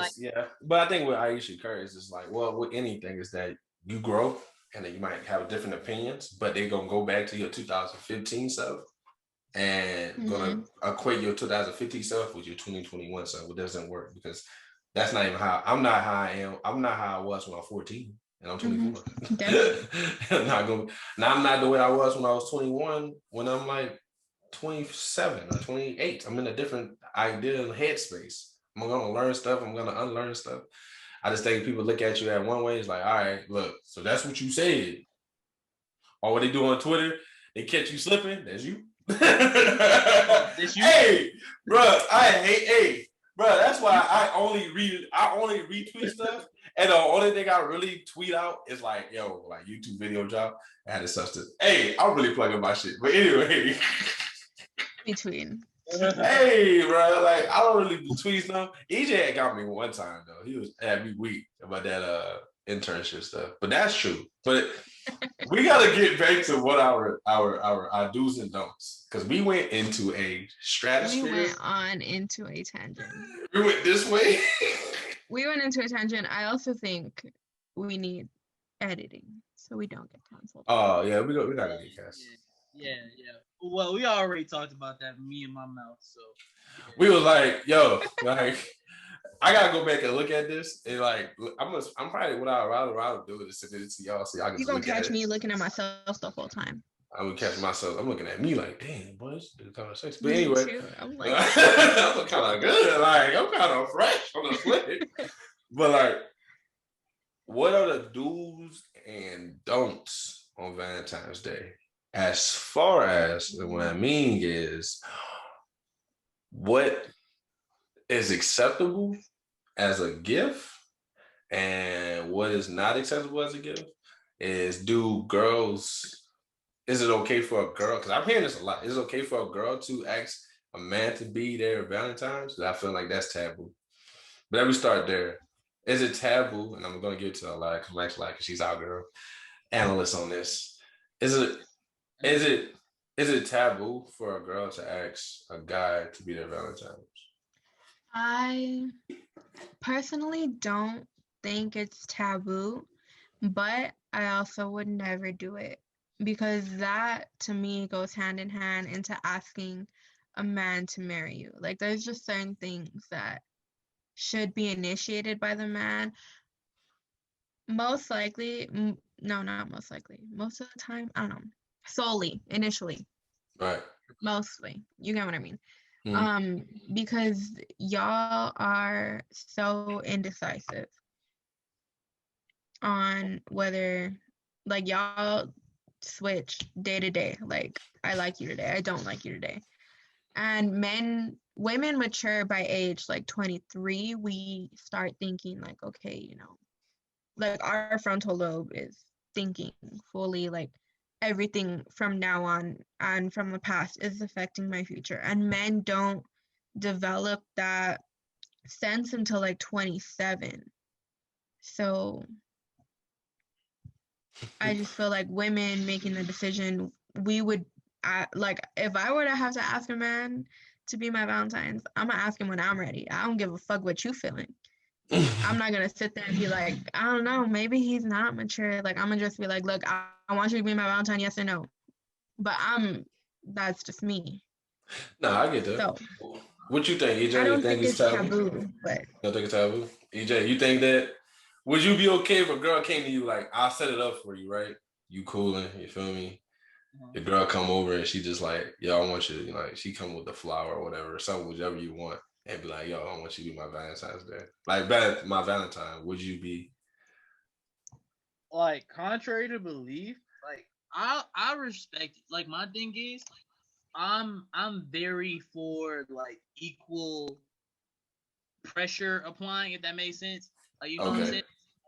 Speaker 1: but I think with Aisha Curry is just like, well, with anything is that you grow and then you might have different opinions, but they're gonna go back to your 2015 self and gonna equate your 2015 self with your 2021 self. It doesn't work because that's not even how I'm not how I am. I'm not how I was when I was 14 and I'm 24. I'm not the way I was when I was 21, when I'm like 27 or 28. I'm in a different idea and headspace. I'm gonna learn stuff, I'm gonna unlearn stuff. I just think people look at you at one way, it's like, all right, look, so that's what you said. Or what they do on Twitter, they catch you slipping, that's you. Hey, bro, that's why I only retweet stuff. And the only thing I really tweet out is like, yo, like YouTube video drop, added substance. Hey, I'm really plugging my shit. But anyway.
Speaker 2: Between.
Speaker 1: Hey, bro, like I don't really do tweets now. EJ got me one time though. He was at me weak about that internship stuff. But that's true. But we gotta get back to what our do's and don'ts, because we went into a stratosphere.
Speaker 2: We went on into a tangent.
Speaker 1: We went this way.
Speaker 2: We went into a tangent. I also think we need editing so we don't get canceled.
Speaker 1: Oh yeah, we gotta get canceled.
Speaker 3: Yeah. Well, we already talked about that, me and my mouth. So
Speaker 1: yeah. We was like, yo, like I gotta go back and look at this, and like I'm probably what I'd rather do is send it to y'all so y'all can.
Speaker 2: You gonna catch me looking at myself the whole time.
Speaker 1: I would catch myself. I'm looking at me like, damn, boy, this is conversation. But anyway,
Speaker 2: I'm like,
Speaker 1: I'm kind of good. Like I'm kind of fresh on the flip. But like, what are the do's and don'ts on Valentine's Day? As far as what I mean is, what is acceptable as a gift and what is not acceptable as a gift is, is it okay for a girl? Because I'm hearing this a lot. Is it okay for a girl to ask a man to be their Valentine's? I feel like that's taboo. But let me start there. Is it taboo? And I'm going to give it to Aliya, because she's our girl analyst on this. Is it taboo for a girl to ask a guy to be their Valentine's?
Speaker 2: I personally don't think it's taboo, but I also would never do it, because that to me goes hand in hand into asking a man to marry you. Like there's just certain things that should be initiated by the man. Most likely, no, not most likely. Most of the time, I don't know. solely initially,
Speaker 1: Right.
Speaker 2: mostly. You get what I mean?
Speaker 1: Mhm.
Speaker 2: Because y'all are so indecisive on whether, like, y'all switch day to day. Like, I like you today, I don't like you today. And women mature by age like 23. We start thinking like, okay, you know, like our frontal lobe is thinking fully, like everything from now on and from the past is affecting my future. And men don't develop that sense until like 27. So I just feel like women making the decision, we would, like, if I were to have to ask a man to be my Valentine's, I'm gonna ask him when I'm ready. I don't give a fuck what you feeling. I'm not gonna sit there and be like, I don't know, maybe he's not mature. Like, I'm gonna just be like, look, I want you to be my Valentine, yes or no. But that's just me.
Speaker 1: No, I get that.
Speaker 2: So
Speaker 1: What you think, EJ?
Speaker 2: I
Speaker 1: You
Speaker 2: don't
Speaker 1: think
Speaker 2: think
Speaker 1: it's
Speaker 2: it's taboo, but
Speaker 1: You don't think it's taboo? EJ, you think that? Would you be okay if a girl came to you like, I'll set it up for you, right? You cooling, you feel me? The girl come over and she just like, yo, I want you, you know, like she come with the flower or whatever, or something, whichever you want, and be like, yo, I want you to be my Valentine's Day. Like, my Valentine, would you be?
Speaker 3: Like, contrary to belief, like I respect it. Like, my thing is, I'm very for like equal pressure applying, if that makes sense. Like, you know what I'm
Speaker 1: Okay.
Speaker 3: saying?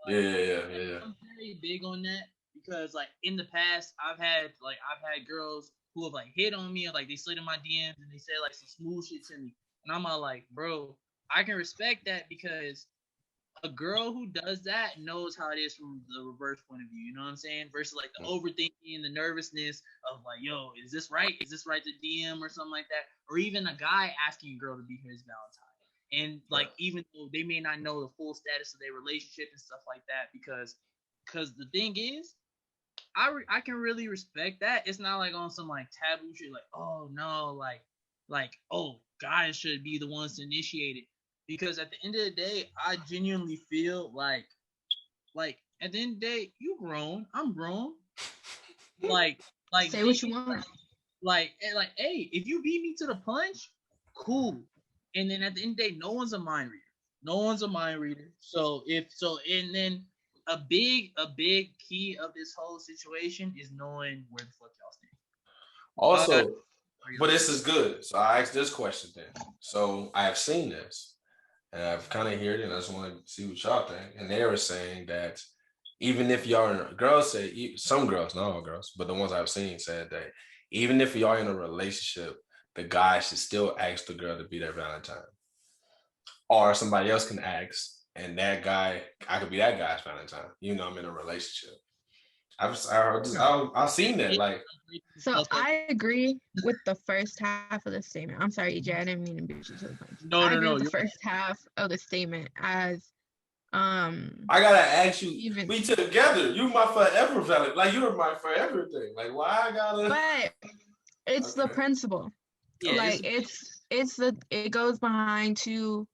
Speaker 1: Yeah,
Speaker 3: Like,
Speaker 1: yeah.
Speaker 3: I'm very big on that because, like, in the past, I've had girls who have like hit on me, or like they slid in my DMs and they said like some smooth shit to me, and I'm all like, bro, I can respect that because a girl who does that knows how it is from the reverse point of view. You know what I'm saying? Versus like the overthinking, the nervousness of like, yo, is this right? Is this right to DM or something like that? Or even a guy asking a girl to be his Valentine. And like, even though they may not know the full status of their relationship and stuff like that, because the thing is, I can really respect that. It's not like on some like taboo shit, like, oh no, like oh, guys should be the ones to initiate it. Because at the end of the day, I genuinely feel like at the end of the day, you grown, I'm grown. Like
Speaker 2: say what you want.
Speaker 3: Hey, if you beat me to the punch, cool. And then at the end of the day, no one's a mind reader. No one's a mind reader. And then a big key of this whole situation is knowing where the fuck y'all stand.
Speaker 1: Also, but this is good. So I asked this question then. So I have seen this and I've kind of heard it and I just want to see what y'all think. And they were saying that even if y'all in girls say, some girls, not all girls, but the ones I've seen said that even if y'all in a relationship, the guy should still ask the girl to be their Valentine. Or somebody else can ask, and that guy, I could be that guy's Valentine. You know, I'm in a relationship. I've seen that. Like,
Speaker 2: so I agree with the first half of the statement. I'm sorry, EJ, I didn't mean to beat you to the punch.
Speaker 3: No,
Speaker 2: I agree with the first half of the statement as
Speaker 1: I gotta ask you,
Speaker 2: even,
Speaker 1: we together. You my forever Valentine. Like, you're my forever thing. Like, why I gotta?
Speaker 2: but it's the principle.
Speaker 3: Yeah,
Speaker 2: like it goes behind to,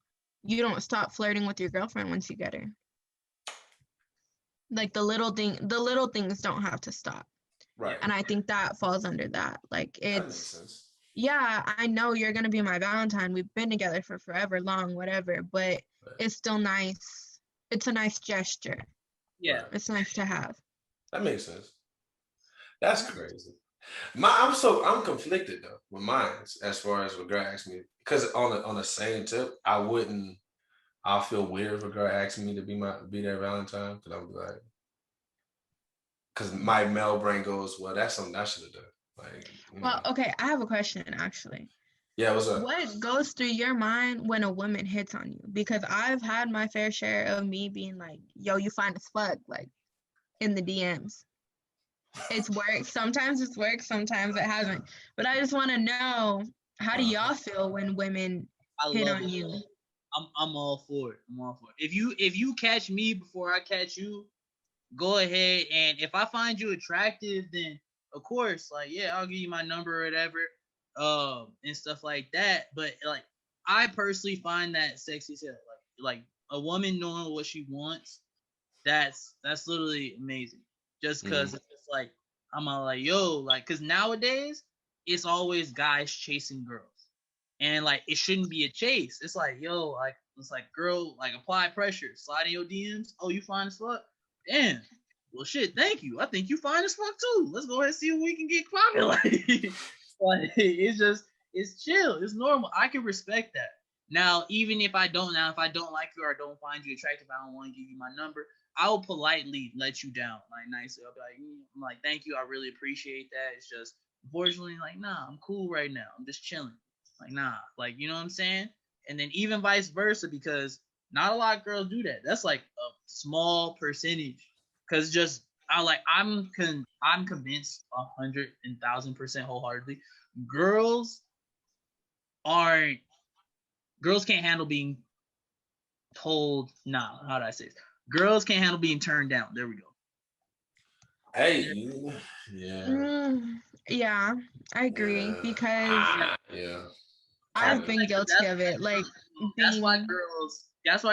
Speaker 2: you don't stop flirting with your girlfriend once you get her. Like the little things don't have to stop.
Speaker 1: Right.
Speaker 2: And I think that falls under that. Like,
Speaker 1: that makes sense.
Speaker 2: Yeah, I know you're gonna be my Valentine. We've been together for forever long, whatever, but it's still nice. It's a nice gesture.
Speaker 3: Yeah.
Speaker 2: It's nice to have.
Speaker 1: That makes sense. That's crazy. I'm conflicted though with mine as far as what girl asks me, because on the same tip, I'll feel weird if a girl asks me to be their Valentine, because I'm like, because my male brain goes, well, that's something I should have done. Like,
Speaker 2: well, okay, I have a question actually.
Speaker 1: Yeah, what's up?
Speaker 2: What goes through your mind when a woman hits on you? Because I've had my fair share of me being like, yo, you fine as fuck, like, in the DMs. It's worked. Sometimes it's worked, sometimes it hasn't. But I just want to know, how do y'all feel when women hit on you?
Speaker 3: I'm all for it. I'm all for it. If you catch me before I catch you, go ahead. And if I find you attractive, then of course, like, yeah, I'll give you my number or whatever, and stuff like that. But like, I personally find that sexy as hell. Like a woman knowing what she wants, that's literally amazing. Just because it's like, I'm like, yo, like, cause nowadays it's always guys chasing girls, and like it shouldn't be a chase. It's like, yo, like it's like girl, like apply pressure, slide in your DMs. Oh, you fine as fuck? Damn. Well, shit. Thank you. I think you fine as fuck too. Let's go ahead and see if we can get popping. Like it's chill. It's normal. I can respect that. Now, even if I don't like you or I don't find you attractive, I don't want to give you my number. I will politely let you down, like nicely. I'll be like, I'm like, thank you, I really appreciate that. It's just, unfortunately, like, nah, I'm cool right now. I'm just chilling. Like, nah, like, you know what I'm saying? And then even vice versa, because not a lot of girls do that. That's like a small percentage. Cause just I'm convinced 100,000% wholeheartedly. Girls aren't girls can't handle being told, nah, how do I say this? Girls can't handle being turned down. There we go.
Speaker 1: Hey, yeah.
Speaker 2: Yeah, I agree because
Speaker 1: Yeah.
Speaker 2: I've been guilty of it. Like
Speaker 3: that's why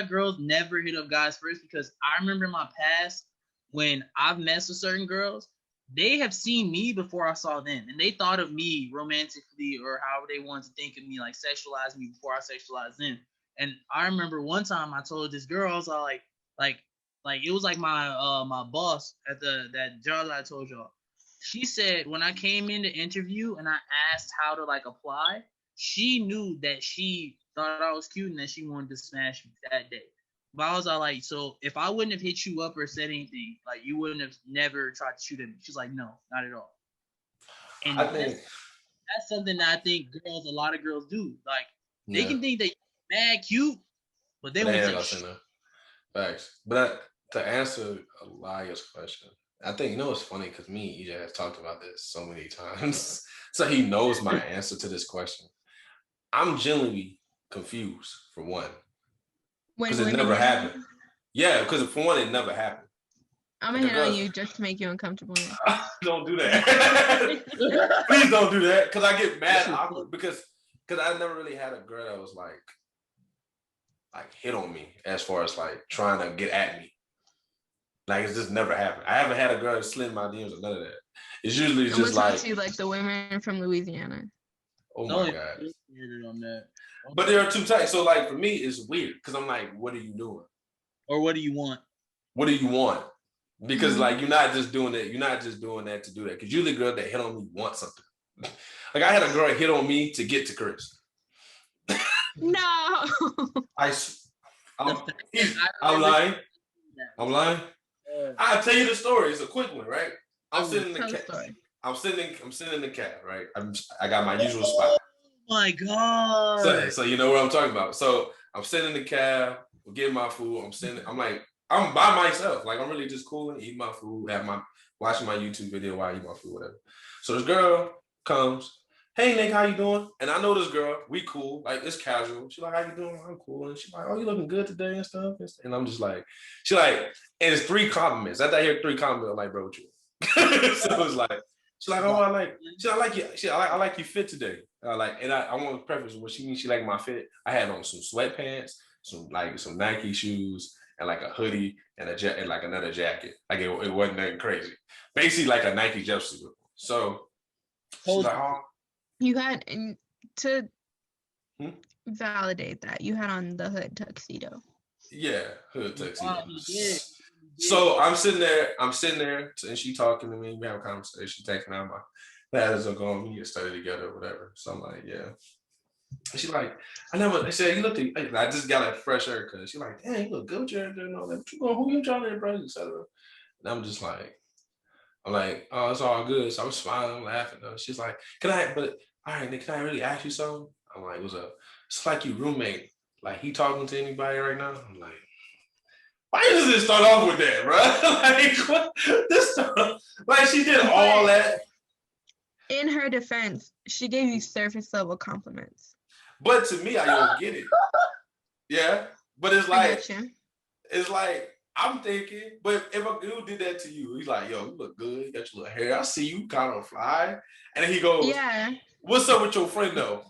Speaker 3: girls never hit up guys first, because I remember in my past when I've messed with certain girls, they have seen me before I saw them, and they thought of me romantically or however they wanted to think of me, like sexualize me before I sexualized them. And I remember one time I told this girl, I was like it was like my boss at that job that I told y'all. She said when I came in to interview and I asked how to like apply, she knew that she thought I was cute and that she wanted to smash me that day. But I was all like, so if I wouldn't have hit you up or said anything, like you wouldn't have never tried to shoot at me. She's like, no, not at all. And
Speaker 1: I think
Speaker 3: that's something that I think a lot of girls do. Like they can think that you're mad cute, but they won't say shit.
Speaker 1: Facts. But to answer Aliya's question, I think it's funny because me and EJ has talked about this so many times, so he knows my answer to this question. I'm genuinely confused for one, because it never happened. Yeah, because for one, it never happened.
Speaker 2: I'm gonna hit on you just to make you uncomfortable.
Speaker 1: Don't do that. Please don't do that, because I get mad awkward because I never really had a girl that was like hit on me as far as like trying to get at me. Like it's just never happened. I haven't had a girl that slid my DMs or none of that. It's usually just like
Speaker 2: the women from Louisiana.
Speaker 1: Oh my god. But there are two types. So like for me, it's weird because I'm like, what are you doing?
Speaker 3: Or what do you want?
Speaker 1: What do you want? Because like you're not just doing that. You're not just doing that to do that. Because usually girls that hit on me want something. Like I had a girl hit on me to get to Chris.
Speaker 2: No.
Speaker 1: I'm lying. I'm lying. I'll tell you the story. It's a quick one, right? I'm sitting in the cab. I'm sitting in the cab, right? I got my usual spot.
Speaker 3: Oh my god.
Speaker 1: So you know what I'm talking about. So I'm sitting in the cab, we're getting my food. I'm by myself. Like I'm really just cooling, eating my food, watching my YouTube video while I eat my food, whatever. So this girl comes, hey Nick, how you doing? And I know this girl, we cool, like it's casual. She's like, how you doing? I'm cool. And she's like, oh, you looking good today and stuff. And I'm just like, and it's 3 compliments. After I hear 3 compliments, I'm like, bro, what you? So it's like, she's like, oh, I like you. I like you fit today. And I want to preface what she means. She like my fit. I had on some sweatpants, some Nike shoes, and like a hoodie and and like another jacket. Like it wasn't nothing crazy. Basically like a Nike jumpsuit. So she's like, oh.
Speaker 2: You had to validate that you had on the hood tuxedo.
Speaker 1: Yeah, hood tuxedo. So I'm sitting there, and she talking to me. We have a conversation, taking out my ladders are going. We get studied together, or whatever. So I'm like, yeah. And she's like, they said you look. I just got a fresh haircut. She's like, damn, you look good with your haircut and all that. Who you trying to impress, etc. And I'm just like, oh, it's all good. So I'm smiling, laughing. She's like, all right, Nick, can I really ask you something? I'm like, what's up? It's like your roommate. Like, he talking to anybody right now? I'm like, why does this start off with that, bro? Like she did all that.
Speaker 2: In her defense, she gave you surface level compliments.
Speaker 1: But to me, I don't get it. Yeah, but it's like I'm thinking, but if a dude did that to you, he's like, yo, you look good, you got your little hair, I see you kind of fly, and then he goes, yeah, what's up with your friend though?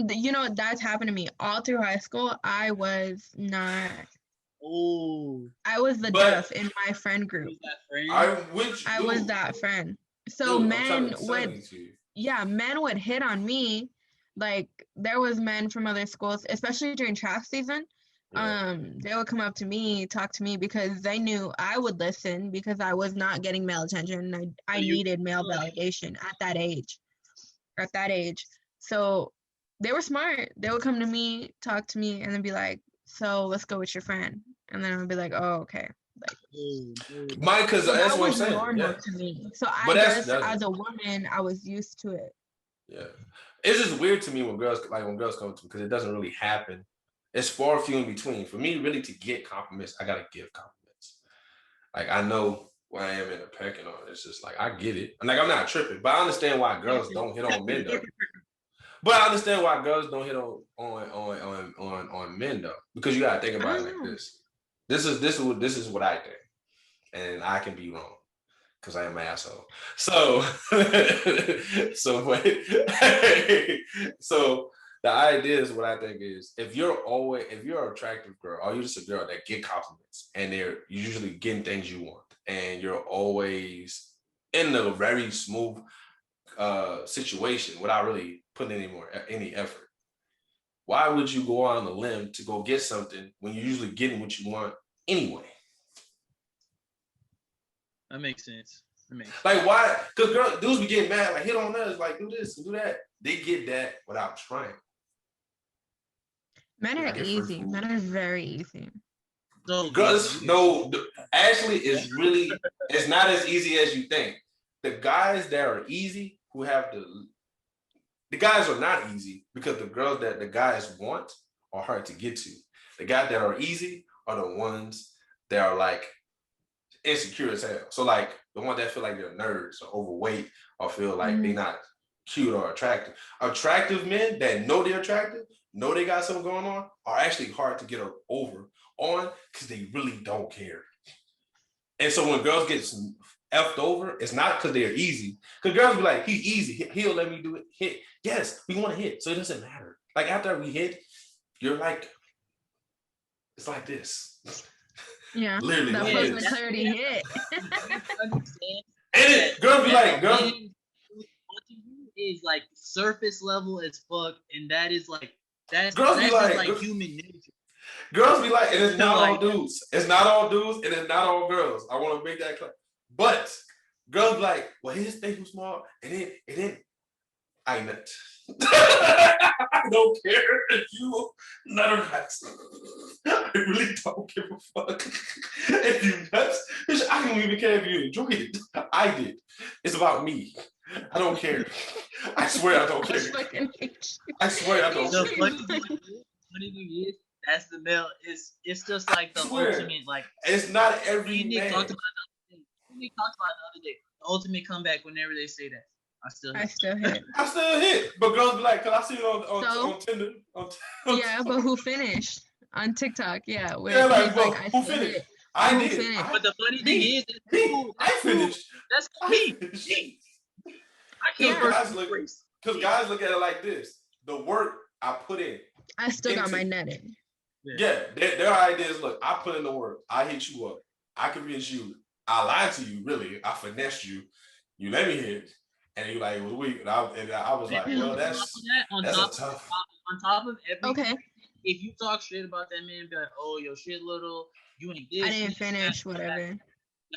Speaker 2: You know, that's happened to me all through high school. I was not.
Speaker 3: Oh,
Speaker 2: I was the duff in my friend group.
Speaker 1: I
Speaker 2: was that friend. So
Speaker 1: Dude, I'm trying
Speaker 2: men
Speaker 1: to
Speaker 2: would,
Speaker 1: explain it to you.
Speaker 2: yeah, men would hit on me. Like there was men from other schools, especially during track season.
Speaker 1: Yeah.
Speaker 2: They would come up to me, talk to me because they knew I would listen because I was not getting male attention. I needed male validation at that age. At that age. So they were smart. They would come to me, talk to me, and then be like, "So let's go with your friend." And then I would be like, "Oh, okay." Like,
Speaker 1: Mine, because
Speaker 2: so
Speaker 1: that's
Speaker 2: that
Speaker 1: what I'm
Speaker 2: was
Speaker 1: saying.
Speaker 2: normal
Speaker 1: Yeah.
Speaker 2: to me. So
Speaker 1: But
Speaker 2: I
Speaker 1: that's
Speaker 2: guess as a woman, I was used to it.
Speaker 1: yeah. It's just weird to me when girls come to me because it doesn't really happen. It's far few in between. For me, really to get compliments, I gotta give compliments. Like I know where I am in the pecking order. It's just like I get it. Like I'm not tripping, but I understand why girls don't hit on men though. But I understand why girls don't hit on men though, because you gotta think
Speaker 2: I
Speaker 1: about it
Speaker 2: don't
Speaker 1: like
Speaker 2: know.
Speaker 1: this. This is what I think, and I can be wrong because I am an asshole. So, so wait, so the idea is what I think is if you're an attractive girl, or you're just a girl that get compliments and they're usually getting things you want, and you're always in a very smooth situation without really putting any effort. Why would you go out on a limb to go get something when you're usually getting what you want anyway?
Speaker 3: That makes sense.
Speaker 1: Like why? Because dudes be getting mad, like hit on us, like do this and do that. They get that without trying.
Speaker 2: Men are easy. Men are very easy.
Speaker 3: So
Speaker 1: girls, no, actually, it's not as easy as you think. The guys that are easy, who have the guys are not easy because the girls that the guys want are hard to get to. The guys that are easy are the ones that are like insecure as hell. So like the ones that feel like they're nerds or overweight or feel like they're not cute or attractive. Attractive men that know they're attractive, know they got something going on, are actually hard to get over on because they really don't care. And so when girls get effed over, it's not because they're easy. Because girls be like, he's easy. He'll let me do it. Hit. Yes, we want to hit. So it doesn't matter. Like after we hit, you're like, it's like this.
Speaker 2: Yeah.
Speaker 1: Literally
Speaker 2: that
Speaker 1: like
Speaker 2: post
Speaker 1: this.
Speaker 2: clarity hit.
Speaker 1: And it, girls be like, girls
Speaker 3: is like surface level as fuck, and that is like that's
Speaker 1: girls be
Speaker 3: just
Speaker 1: like
Speaker 3: human nature.
Speaker 1: Girls be like, and it's not
Speaker 3: like,
Speaker 1: all dudes. It's not all dudes, and it's not all girls. I want to make that clear. But girls be like, well, his thing was small, and then I nut. I don't care if you nut or not. I really don't give a fuck if you nuts. I don't even care if you enjoy it. I did. It's about me. I don't care. I swear I don't care. I swear I don't care.
Speaker 3: Funny thing is, that's the male. It's just like the ultimate, like
Speaker 1: it's not every
Speaker 3: Nick
Speaker 1: man.
Speaker 3: talked about the other day. The ultimate comeback whenever they say that. I still
Speaker 2: hit.
Speaker 1: I still hit. But girls be like, cause I see it on Tinder.
Speaker 2: Yeah, but who finished? On TikTok, yeah.
Speaker 1: Yeah, like, well, who finished?
Speaker 2: Hit.
Speaker 1: I did.
Speaker 2: Finished?
Speaker 3: But the funny thing is,
Speaker 1: I finished.
Speaker 3: That's me. I can't
Speaker 1: because guys look at it like this. The work I put in.
Speaker 2: I still got my net in.
Speaker 1: Yeah, their idea is, look, I put in the work. I hit you up. I convinced you. I lied to you, really. I finessed you. You let me hit. And you like, it was weak. And I was like, well, that's tough.
Speaker 3: On top of everything,
Speaker 2: okay.
Speaker 3: If you talk shit about that man, be like, oh, your shit little, you ain't this.
Speaker 2: I didn't finish, whatever.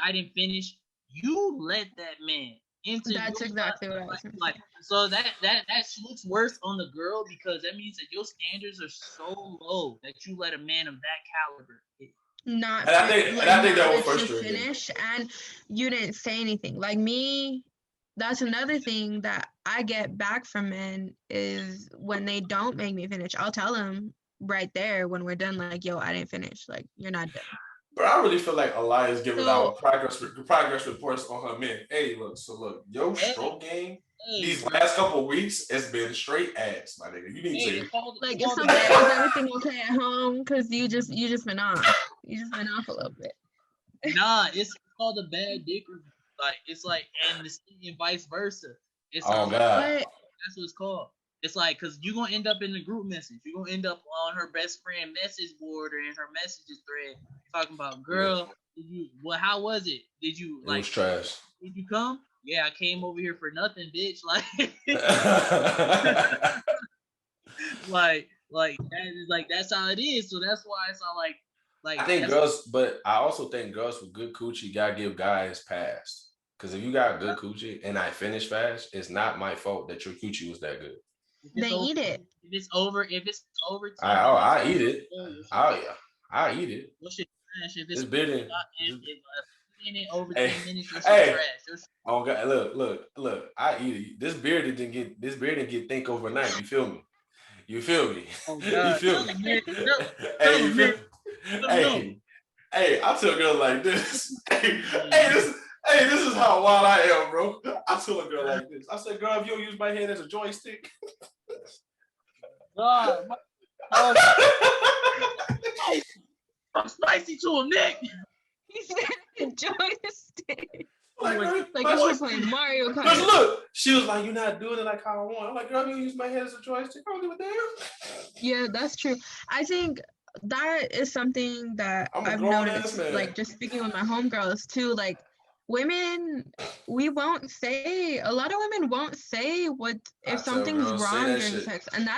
Speaker 3: I didn't finish. You let that man into.
Speaker 2: That's exactly what I was
Speaker 3: like. So that looks worse on the girl because that means that your standards are so low that you let a man of that caliber hit.
Speaker 2: Not.
Speaker 1: And I think that was frustrating.
Speaker 2: Finish and you didn't say anything. Like me. That's another thing that I get back from men is when they don't make me finish. I'll tell them right there when we're done, like, yo, I didn't finish. Like, you're not done.
Speaker 1: But I really feel like Aliya is giving out progress reports on her men. Hey, look, your stroke game these last couple of weeks has been straight ass, my nigga. You need to
Speaker 2: like is everything okay at home? Because you just been off. You just been off a little bit.
Speaker 3: Nah, it's called a bad dick review. Like it's like and vice versa. It's
Speaker 1: God.
Speaker 3: That's what it's called. It's like because you're gonna end up in the group message. You're gonna end up on her best friend message board or in her messages thread talking about girl. Did you how was it? Did you
Speaker 1: it was trash.
Speaker 3: Did you come? yeah, I came over here for nothing, bitch. Like, like that is like that's how it is. So that's why it's all like
Speaker 1: I think
Speaker 3: that's
Speaker 1: girls, but I also think girls with good coochie gotta give guys pass. Because if you got good coochie and I finish fast, it's not my fault that your coochie was that good.
Speaker 3: if
Speaker 2: They
Speaker 3: it's over,
Speaker 2: eat it.
Speaker 3: if it's over 10
Speaker 1: I
Speaker 3: minutes,
Speaker 1: eat it. I eat it.
Speaker 3: your shit trash. If
Speaker 1: It's
Speaker 3: it's
Speaker 1: bigger.
Speaker 3: if in it over
Speaker 1: Hey,
Speaker 3: 10 minutes, your shit
Speaker 1: hey.
Speaker 3: trash. Your shit,
Speaker 1: Oh God, look. I eat it. This beer didn't get think overnight. You feel me? You feel me?
Speaker 3: oh
Speaker 1: You
Speaker 3: God,
Speaker 1: feel
Speaker 3: tell
Speaker 1: me?
Speaker 3: him, Nick.
Speaker 1: Hey,
Speaker 3: Tell
Speaker 1: you
Speaker 3: him,
Speaker 1: feel
Speaker 3: Nick.
Speaker 1: me?
Speaker 3: Let him know.
Speaker 1: Hey, I tell a girl like this. This is how wild I am, bro. I tell a girl like this. I said, girl, if you don't use my head as a joystick.
Speaker 3: God, oh, I'm spicy to him, Nick.
Speaker 2: He said joystick.
Speaker 1: Like, girl,
Speaker 2: Like if we're playing Mario Kart.
Speaker 1: because look, she was like, you're not doing it like how I want. I'm like, girl, if you use my head as a joystick, I don't give a damn.
Speaker 2: Yeah, that's true. I think that is something that
Speaker 1: I'm a
Speaker 2: I've
Speaker 1: grown-ass
Speaker 2: noticed,
Speaker 1: man.
Speaker 2: like just speaking with my homegirls too, like women, we won't say, a lot of women won't say what
Speaker 1: I
Speaker 2: if
Speaker 1: tell
Speaker 2: something's
Speaker 1: girls, say
Speaker 2: wrong
Speaker 1: that
Speaker 2: during
Speaker 1: shit.
Speaker 2: sex, and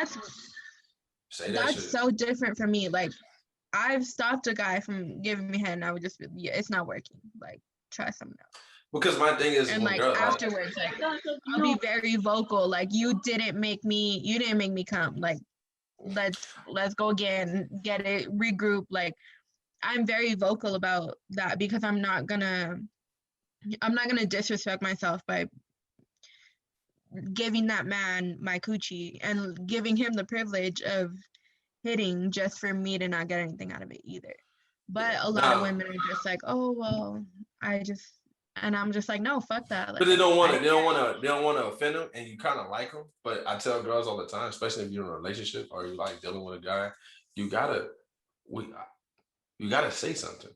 Speaker 1: Say that
Speaker 2: that's
Speaker 1: shit.
Speaker 2: so different for me. Like I've stopped a guy from giving me head, and I would just be, yeah, it's not working. Like try something else.
Speaker 1: Because my thing is,
Speaker 2: And
Speaker 1: when
Speaker 2: like
Speaker 1: girls,
Speaker 2: afterwards, like I'll be very vocal. Like you didn't make me come. Like let's go again, get it, regroup. Like I'm very vocal about that because I'm not gonna disrespect myself by giving that man my coochie and giving him the privilege of hitting just for me to not get anything out of it either. But a lot of women are just like, oh well, and I'm just like, no, fuck that. Like,
Speaker 1: but they don't want to offend them, and you kind of like them. But I tell girls all the time, especially if you're in a relationship or you like dealing with a guy, you gotta say something.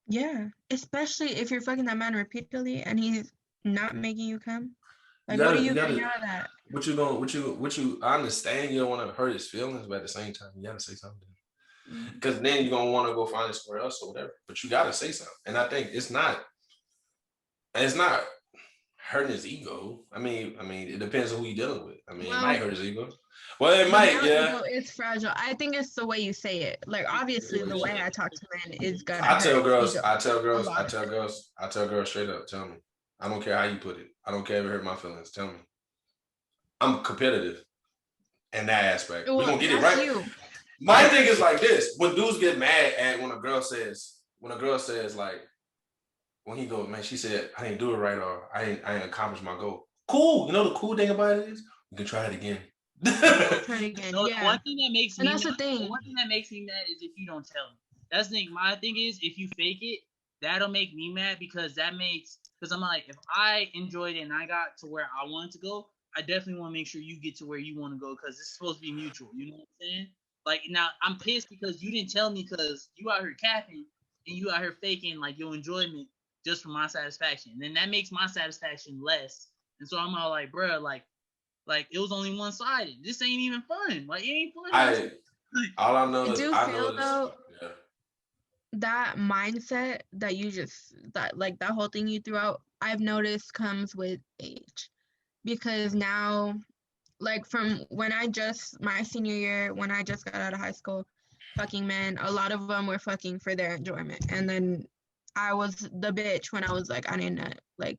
Speaker 2: Yeah, especially if you're fucking that man repeatedly and he's not making you come. Like,
Speaker 1: What
Speaker 2: what are
Speaker 1: you
Speaker 2: you
Speaker 1: gotta,
Speaker 2: getting out of that?
Speaker 1: I understand you don't want to hurt his feelings, but at the same time, you gotta say something.
Speaker 2: Mm.
Speaker 1: Because then you're gonna want to go find it somewhere else or whatever. But you gotta say something. And I think it's not hurting his ego. I mean, it depends on who you're dealing with. I mean, it might hurt his ego. Well, it might, yeah.
Speaker 2: Ego is fragile. I think it's the way you say it. Like, obviously, the way I talk to men is gonna
Speaker 1: I tell
Speaker 2: hurt
Speaker 1: girls straight up, tell me. I don't care how you put it. I don't care if it hurt my feelings. Tell me. I'm competitive in that aspect. We're gonna get it right.
Speaker 2: You.
Speaker 1: My thing is like this: when dudes get mad at when a girl says like, when he goes, man, she said I didn't do it right or I didn't accomplish my goal. Cool. You know the cool thing about it is we can try it again.
Speaker 2: Try it again. Yeah.
Speaker 3: One thing that makes me
Speaker 2: that's
Speaker 3: mad,
Speaker 2: the thing.
Speaker 3: one thing that makes me mad is if you don't tell me. That's the thing. My thing is if you fake it, that'll make me mad because I'm like, if I enjoyed it and I got to where I wanted to go, I definitely want to make sure you get to where you want to go because it's supposed to be mutual. You know what I'm saying? Like now I'm pissed because you didn't tell me because you out here capping and you out here faking like your enjoyment just for my satisfaction. And then that makes my satisfaction less. And so I'm all like, bro, like it was only one-sided. This ain't even fun. Like it ain't fun.
Speaker 1: All I know is
Speaker 2: I feel though that mindset that that whole thing you threw out, I've noticed comes with age. Because now, like from my senior year, when I just got out of high school, fucking men, a lot of them were fucking for their enjoyment. And then I was the bitch when I was like, I didn't like,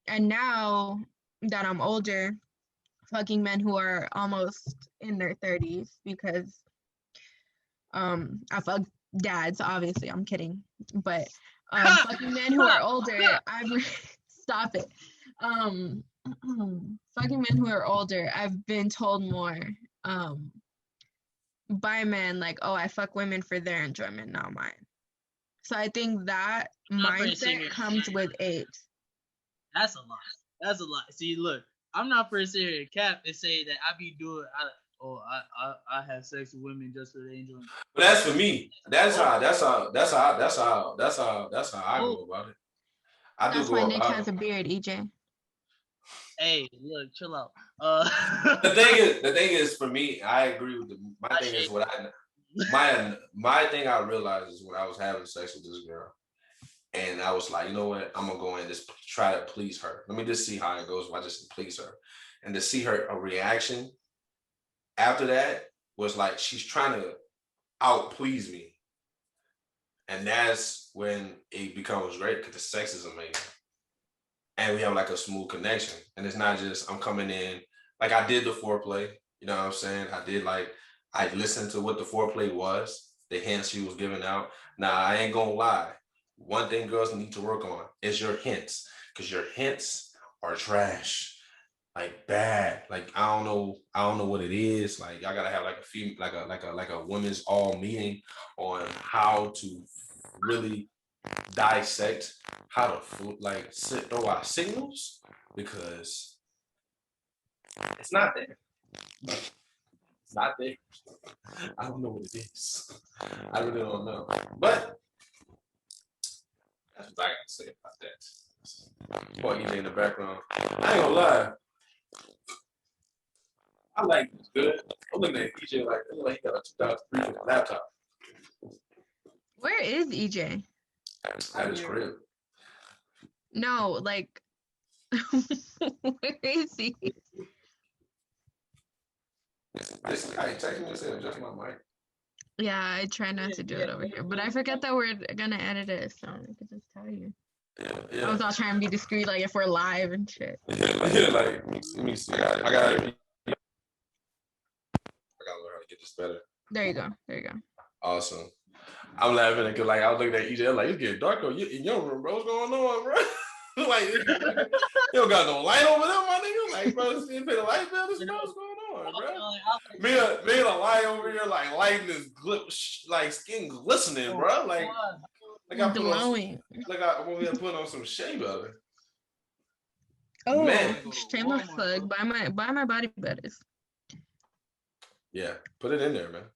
Speaker 2: and now that I'm older, fucking men who are almost in their 30s because I fuck dads, obviously, I'm kidding. But fucking men who are older, stop it. Fucking men who are older, I've been told more by men like, oh, I fuck women for their enjoyment, not mine. So I think that mindset comes with age.
Speaker 3: That's a lot. See, look, I'm not for a serious cap and say that I be doing. I have sex with women just for the enjoyment.
Speaker 1: But that's for me. That's how I go about it.
Speaker 2: That's why Nick has a beard, EJ.
Speaker 3: Hey, look, chill out.
Speaker 1: The thing is, for me, I agree with my thing is my thing I realized is when I was having sex with this girl, And I was like, you know what? I'm gonna go and just try to please her. Let me just see how it goes if I just please her. And to see her a reaction after that was like she's trying to out please me. And that's when it becomes great because the sex is amazing. And we have like a smooth connection. And it's not just I'm coming in, like I did the foreplay, you know what I'm saying? I listened to what the foreplay was, the hints she was giving out. Now I ain't gonna lie. One thing girls need to work on is your hints, because your hints are trash, like bad. Like I don't know what it is. Like I gotta have like a few, like a women's all meeting on how to really dissect how to like throw out signals, because it's not there. It's not there. I don't know what it is. I really don't know. But that's what I gotta say about that. Boy, EJ in the background. I ain't gonna lie. I like this good. I'm looking at EJ like he got a 2003 laptop.
Speaker 2: Where is EJ?
Speaker 1: At his crib.
Speaker 2: No, like, where is he?
Speaker 1: This guy texting me saying just my mic.
Speaker 2: Yeah, I try not to do it over here, but I forget that we're gonna edit it, so I could just tell you.
Speaker 1: Yeah.
Speaker 2: I was all trying to be discreet, like if we're live and shit.
Speaker 1: Yeah, like let me see. I gotta learn how to get this better.
Speaker 2: There you go. There you go.
Speaker 1: Awesome. I'm laughing because like I was looking at EJ, like it's getting dark in your room, bro. What's going on, bro? Like you don't got no light over there, my nigga. Like, bro, you pay the light bill. What's going on, bro? Me and a light over here, like lighting is like skin glistening, bro. Like I put
Speaker 2: glowing.
Speaker 1: I'm over here putting on some shea butter.
Speaker 2: Oh,
Speaker 1: man,
Speaker 2: shameless plug. Buy my body butters.
Speaker 1: Yeah, put it in there, man.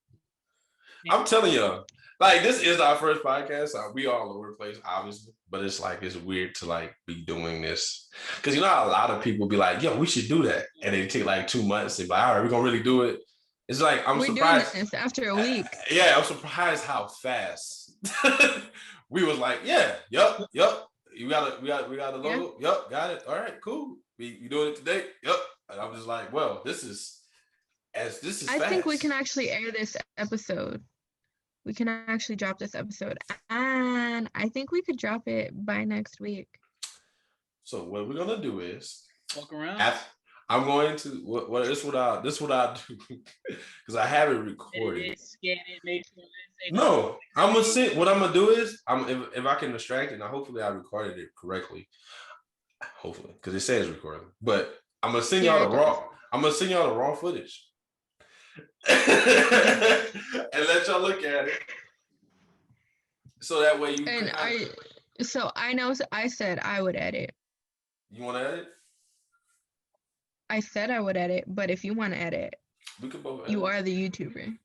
Speaker 1: I'm telling y'all, like this is our first podcast. We all over the place, obviously, but it's like it's weird to like be doing this because you know how a lot of people be like, "Yo, we should do that," and they take like 2 months. They be like, "All right, we're gonna really do it." It's like I'm surprised.
Speaker 2: Doing this after a week.
Speaker 1: Yeah, I'm surprised how fast we was like, "Yeah, yup. We got a logo. Yeah. Yup, got it. All right, cool. We doing it today. Yup." And I'm just like, "Well, this is fast."
Speaker 2: I think we can actually air this episode. We can actually drop this episode, and I think we could drop it by next week.
Speaker 1: So what we're gonna do is
Speaker 3: walk around.
Speaker 1: I'm going to this what I do because I have it recorded.
Speaker 3: Scan it, make sure.
Speaker 1: No, I'm gonna sit. What I'm gonna do is if I can distract it, now hopefully I recorded it correctly. Hopefully, because it says recording. But I'm gonna send y'all the raw. I'm gonna send y'all the raw footage. And let y'all look at it, so that way you.
Speaker 2: And I know I said I would edit.
Speaker 1: You want to edit?
Speaker 2: I said I would edit, but if you want to edit,
Speaker 1: we could both edit.
Speaker 2: You are the YouTuber.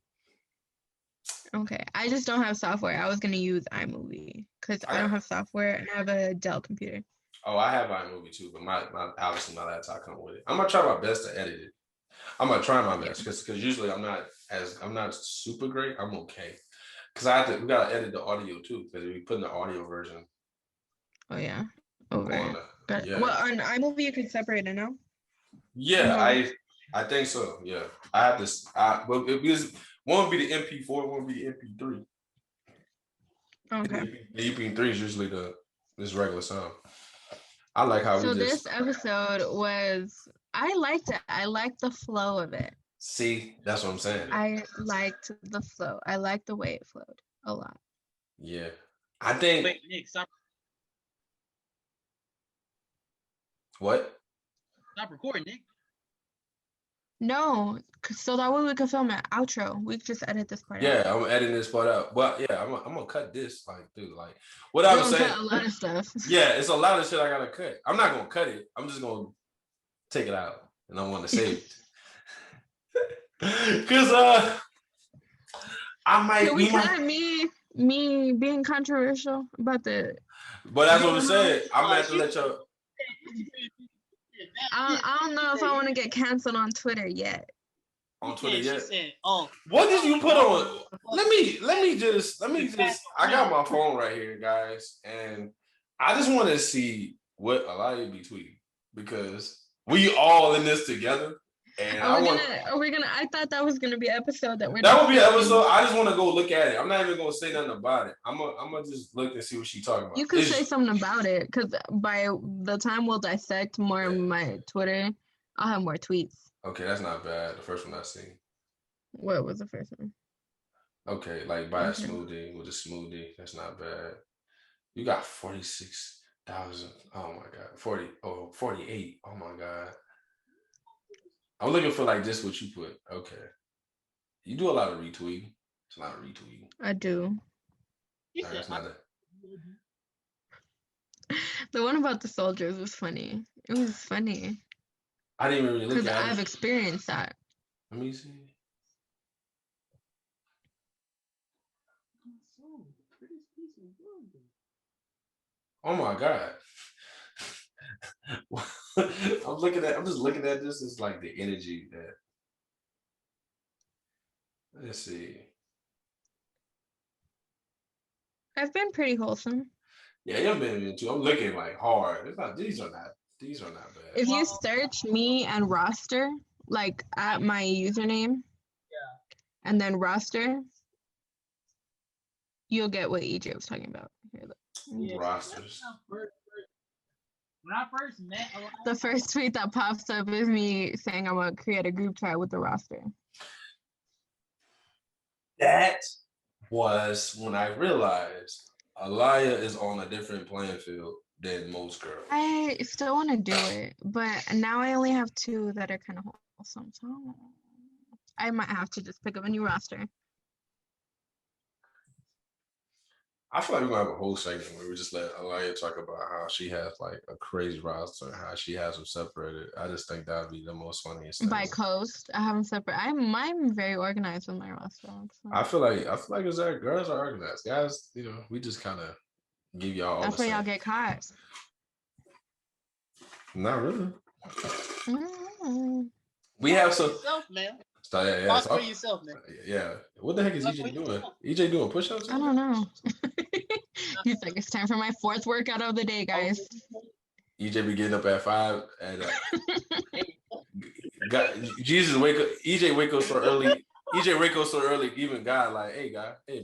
Speaker 2: Okay, I just don't have software. I was gonna use iMovie because I don't have software and I have a Dell computer.
Speaker 1: Oh, I have iMovie too, but my obviously my laptop come with it. I'm gonna try my best to edit it. I'm gonna try my best because usually I'm not super great. I'm okay because we gotta edit the audio too because we put in the audio version.
Speaker 2: Oh yeah, over. Well, on iMovie you can separate it now.
Speaker 1: Yeah, I think so. Yeah, I have this. But it one would be the MP4, one would be the MP3.
Speaker 2: Okay.
Speaker 1: The MP3 is usually this regular sound. I like how
Speaker 2: this episode was. I liked it. I liked the flow of it.
Speaker 1: See, that's what I'm saying.
Speaker 2: I liked the flow. I liked the way it flowed a lot.
Speaker 1: Yeah, I think.
Speaker 3: Wait, Nick, stop.
Speaker 1: What?
Speaker 3: Stop recording, Nick.
Speaker 2: No, so that way we could film an outro. We could just edit this part out.
Speaker 1: Yeah, I'm editing this part out. But yeah, I'm gonna cut this dude. Like what I was saying.
Speaker 2: Cut a lot of stuff.
Speaker 1: Yeah, it's a lot of shit I gotta cut. I'm not gonna cut it. I'm just gonna take it out, and I want to save it. Cause I might.
Speaker 2: Can we cut me being controversial about the?
Speaker 1: But that's what I'm saying. I'm gonna have to let y'all.
Speaker 2: I don't know if I want to get canceled on Twitter yet.
Speaker 1: On Twitter yet?
Speaker 3: Said,
Speaker 1: what did you put on? Let me just. I got my phone right here, guys, and I just want to see what Aliya be tweeting because we all in this together. And
Speaker 2: I thought that was gonna be an episode that we're.
Speaker 1: That would be an episode. I just want to go look at it. I'm not even gonna say nothing about it. I'm gonna just look and see what she's talking about.
Speaker 2: You could say something about it because by the time we'll dissect more of my Twitter, I'll have more tweets.
Speaker 1: Okay, that's not bad. The first one I seen.
Speaker 2: What was the first one?
Speaker 1: Okay, like buy a smoothie with a smoothie. That's not bad. You got 46,000. Oh my god. 48. Oh my god. I'm looking for like just what you put. Okay. You do a lot of retweeting. It's a lot of retweeting.
Speaker 2: I do.
Speaker 1: That's not it.
Speaker 2: The one about the soldiers was funny. It was funny.
Speaker 1: I didn't even really look at it.
Speaker 2: Because I've experienced that.
Speaker 1: Let me see. Oh my god. I'm just looking at this. It's like the energy that. Let's see.
Speaker 2: I've been pretty wholesome.
Speaker 1: Yeah, you've been into. I'm looking like hard. It's not. These are not bad.
Speaker 2: If you search me and roster, like at my username, and then roster, you'll get what EJ was talking about. Here, look.
Speaker 1: Rosters.
Speaker 3: When I first met Aliya,
Speaker 2: the first tweet that pops up is me saying I'm gonna create a group chat with the roster.
Speaker 1: That was when I realized Aliya is on a different playing field than most girls.
Speaker 2: I still want to do it, but now I only have 2 that are kind of wholesome, so I might have to just pick up a new roster.
Speaker 1: I feel like we're gonna have a whole segment where we just let Aliya talk about how she has like a crazy roster and how she has them separated. I just think that'd be the most funniest thing.
Speaker 2: By coast, I have them separate. I'm very organized with my roster.
Speaker 1: I feel like it's that girls are organized. Guys, we just kind of give y'all all.
Speaker 2: That's where y'all get caught.
Speaker 1: Not really.
Speaker 2: Mm-hmm.
Speaker 1: We have some.
Speaker 3: Yourself, man.
Speaker 1: Talk
Speaker 3: for yourself, man.
Speaker 1: Yeah. What the heck is EJ doing? EJ doing push-ups?
Speaker 2: I don't know. He's like, it's time for my 4th workout of the day, guys.
Speaker 1: EJ be getting up at 5 and Jesus wake up. EJ wake up so early. EJ wake up so early. Even God like, hey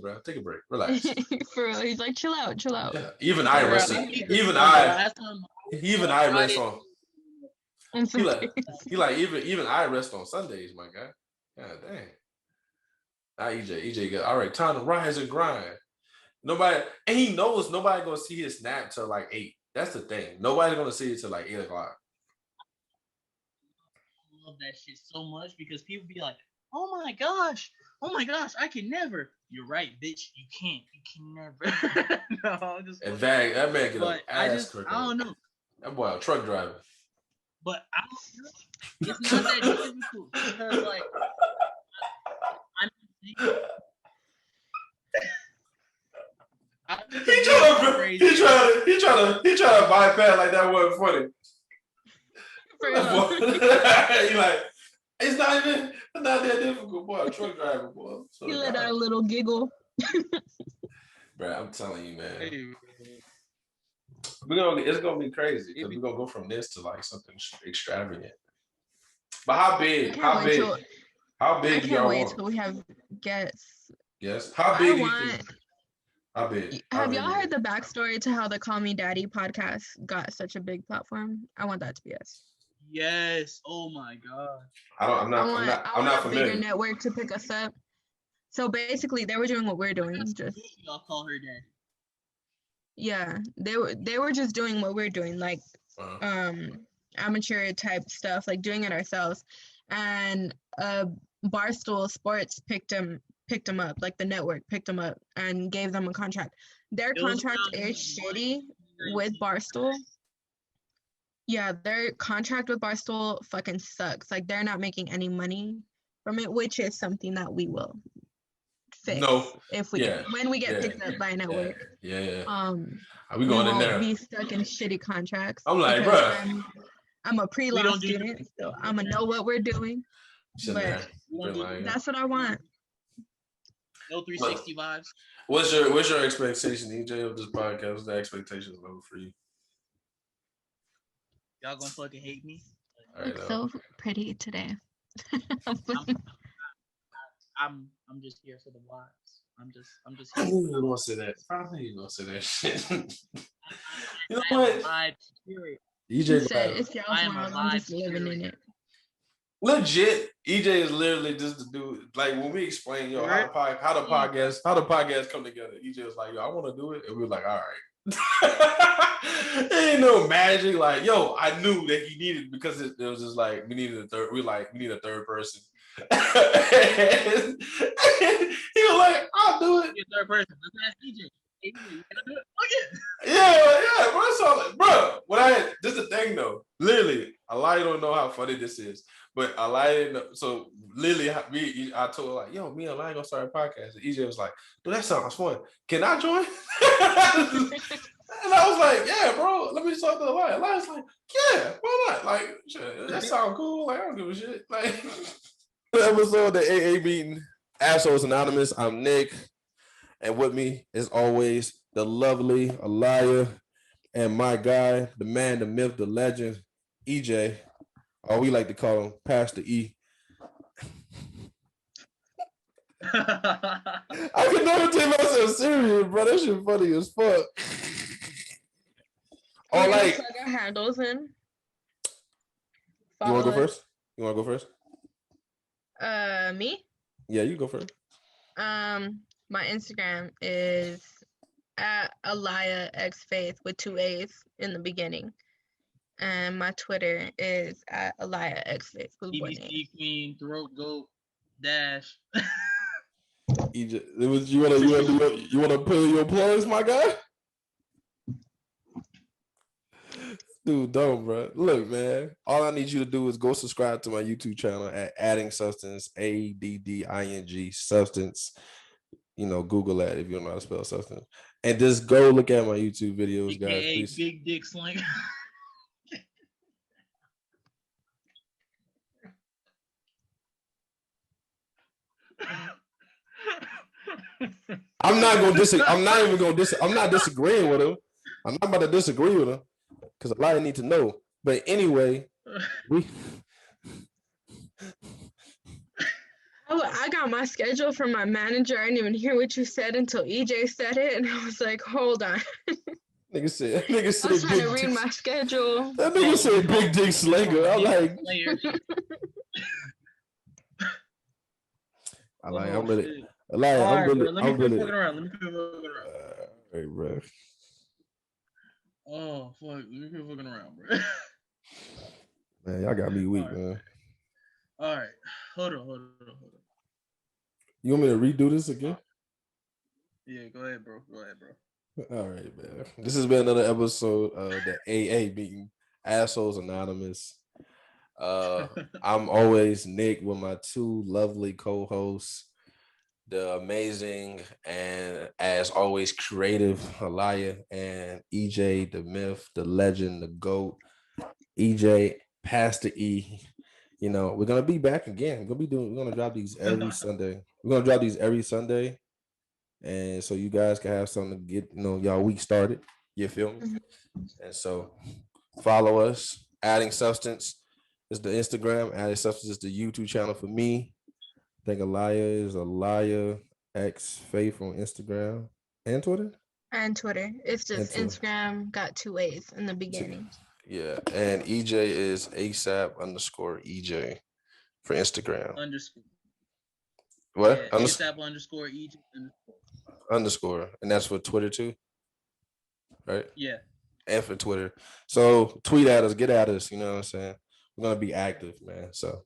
Speaker 1: bro, take a break, relax.
Speaker 2: For real, he's like, chill out.
Speaker 1: Yeah. Even I rest on. Even I rest on. He like even I rest on Sundays, my guy. God dang. EJ got all right. Time to rise and grind. He knows nobody gonna see his snap till like 8. That's the thing. Nobody's gonna see it till like 8 o'clock.
Speaker 3: I love that shit so much because people be like, oh my gosh, I can never. You're right, bitch. You can't. You can never. No, I'm just.
Speaker 1: And that man get an ass
Speaker 3: I don't know.
Speaker 1: That boy a truck driver.
Speaker 3: But it's not that difficult because like
Speaker 1: He trying to bypass like that wasn't funny. He like it's not that difficult, boy. A truck driver, boy.
Speaker 2: He let out a little giggle.
Speaker 1: Bro, I'm telling you, man. It's gonna be crazy because we're gonna go from this to like something extravagant. But how big do y'all want?
Speaker 2: I can't wait till we have guests.
Speaker 1: Yes. How big do you think? How big?
Speaker 2: Have y'all heard the backstory to how the Call Me Daddy podcast got such a big platform? I want that to be us.
Speaker 3: Yes. Oh my god.
Speaker 1: I'm not familiar.
Speaker 2: A bigger network to pick us up. So basically, they were doing what we're doing. Just
Speaker 3: y'all call her daddy.
Speaker 2: Yeah, they were just doing what we're doing, like amateur type stuff, like doing it ourselves. And Barstool Sports picked them up, like the network picked them up and gave them a contract. Their contract is shitty with Barstool. Yeah, their contract with Barstool fucking sucks. Like they're not making any money from it, which is something that we will fix if we when we get picked up by a network.
Speaker 1: Yeah. Are we going in there?
Speaker 2: Be stuck in shitty contracts.
Speaker 1: I'm like, bro.
Speaker 2: I'm a pre-law student, so I'm gonna know what we're doing. But that's what I want.
Speaker 3: No 360 vibes.
Speaker 1: What's your expectation, EJ, of this podcast? What's the expectations level for you?
Speaker 3: Y'all gonna fucking hate me.
Speaker 2: Look so pretty today.
Speaker 3: I'm just here for the vibes. I'm just
Speaker 1: I
Speaker 3: here.
Speaker 1: knew you were gonna say that. I knew you were gonna say that shit. You know
Speaker 3: I am
Speaker 1: what?
Speaker 3: a vibe spirit.
Speaker 2: He
Speaker 1: EJ
Speaker 2: said,
Speaker 1: got
Speaker 2: "It's y'all's
Speaker 3: I am a
Speaker 2: world. I'm just
Speaker 3: vibe
Speaker 2: living
Speaker 3: spirit.
Speaker 2: in it."
Speaker 1: legit. EJ is literally just the dude. Like when we explain, yo, how the podcast come together. EJ was like, yo, I want to do it, and we were like, all right. Ain't no magic. Like, yo, I knew that he needed because it was just like we needed a third. We need a third person. And he was like, I'll do it.
Speaker 3: Be a third person. Let's ask EJ. Hey, you gonna do it? Look it.
Speaker 1: Yeah, bro. So, bro, this is the thing though. Literally, Aliya don't know how funny this is, but Aliya, so literally, I told her like, yo, me and Aliya gonna start a podcast. And EJ was like, dude, that sounds fun. Can I join? And I was like, yeah, bro, let me just talk to Aliya. Aliya's like, yeah, why not? Like, shit, that sounds cool. Like, I don't give a shit. Like, the episode of the AA meeting, Assholes Anonymous. I'm Nick. And with me, as always, the lovely Aliya and my guy, the man, the myth, the legend, EJ, or we like to call him Pastor E. I can never take myself serious, bro. That shit funny as fuck.
Speaker 2: We're gonna plug our handles in.
Speaker 1: You want to go first? You want to go first?
Speaker 2: Me?
Speaker 1: Yeah, you go first.
Speaker 2: My Instagram is at Aliya X Faith with 2 A's in the beginning. And my Twitter is at Aliya X Faith with 1 A.
Speaker 3: BBC Queen, Throat Goat, Dash.
Speaker 1: EJ, you wanna put your plugs, my guy? Dude, don't, bro. Look, man. All I need you to do is go subscribe to my YouTube channel at Adding Substance, ADDING Substance. You know, Google that if you don't know how to spell substance. And just go look at my YouTube videos,
Speaker 3: AKA
Speaker 1: guys. Please.
Speaker 3: Big Dick Slinger.
Speaker 1: I'm not gonna disagree. I'm not even gonna disagree. I'm not disagreeing with him. I'm not about to disagree with him because a lot need to know. But anyway,
Speaker 2: I got my schedule from my manager. I didn't even hear what you said until EJ said it, and I was like, "Hold on."
Speaker 1: Nigga said
Speaker 2: I was trying to read my schedule.
Speaker 1: That nigga said Big Dick Slinger. I'm like, I'm really.
Speaker 3: Let me quit fucking around.
Speaker 1: Hey, bro.
Speaker 3: Oh, fuck. Let me quit fucking around, bro.
Speaker 1: Man, y'all got me weak, man.
Speaker 3: All right. Hold on.
Speaker 1: You want me to redo this again?
Speaker 3: Yeah, go ahead, bro.
Speaker 1: All right, man. This has been another episode of the AA meeting, Assholes Anonymous. I'm always Nick with my two lovely co-hosts, the amazing and as always creative Aliya and EJ, the myth, the legend, the GOAT. EJ, Pastor E. You know, we're gonna be back again. We're gonna drop these every Sunday. And so you guys can have something to get, y'all week started. You feel me? And so follow us. Adding Substance is the Instagram. Adding Substance is the YouTube channel for me. I think Aliya is Aliya X Faith on Instagram and Twitter.
Speaker 2: And Twitter. It's just Instagram got 2 A's in the beginning.
Speaker 1: Yeah. And EJ is ASAP_EJ for Instagram. What?
Speaker 3: Yeah, ASAP_EJ
Speaker 1: _. And that's for Twitter too, right?
Speaker 3: Yeah.
Speaker 1: And for Twitter. So tweet at us, get at us, you know what I'm saying? We're gonna be active, man. So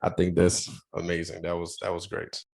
Speaker 1: I think that's amazing. That was great.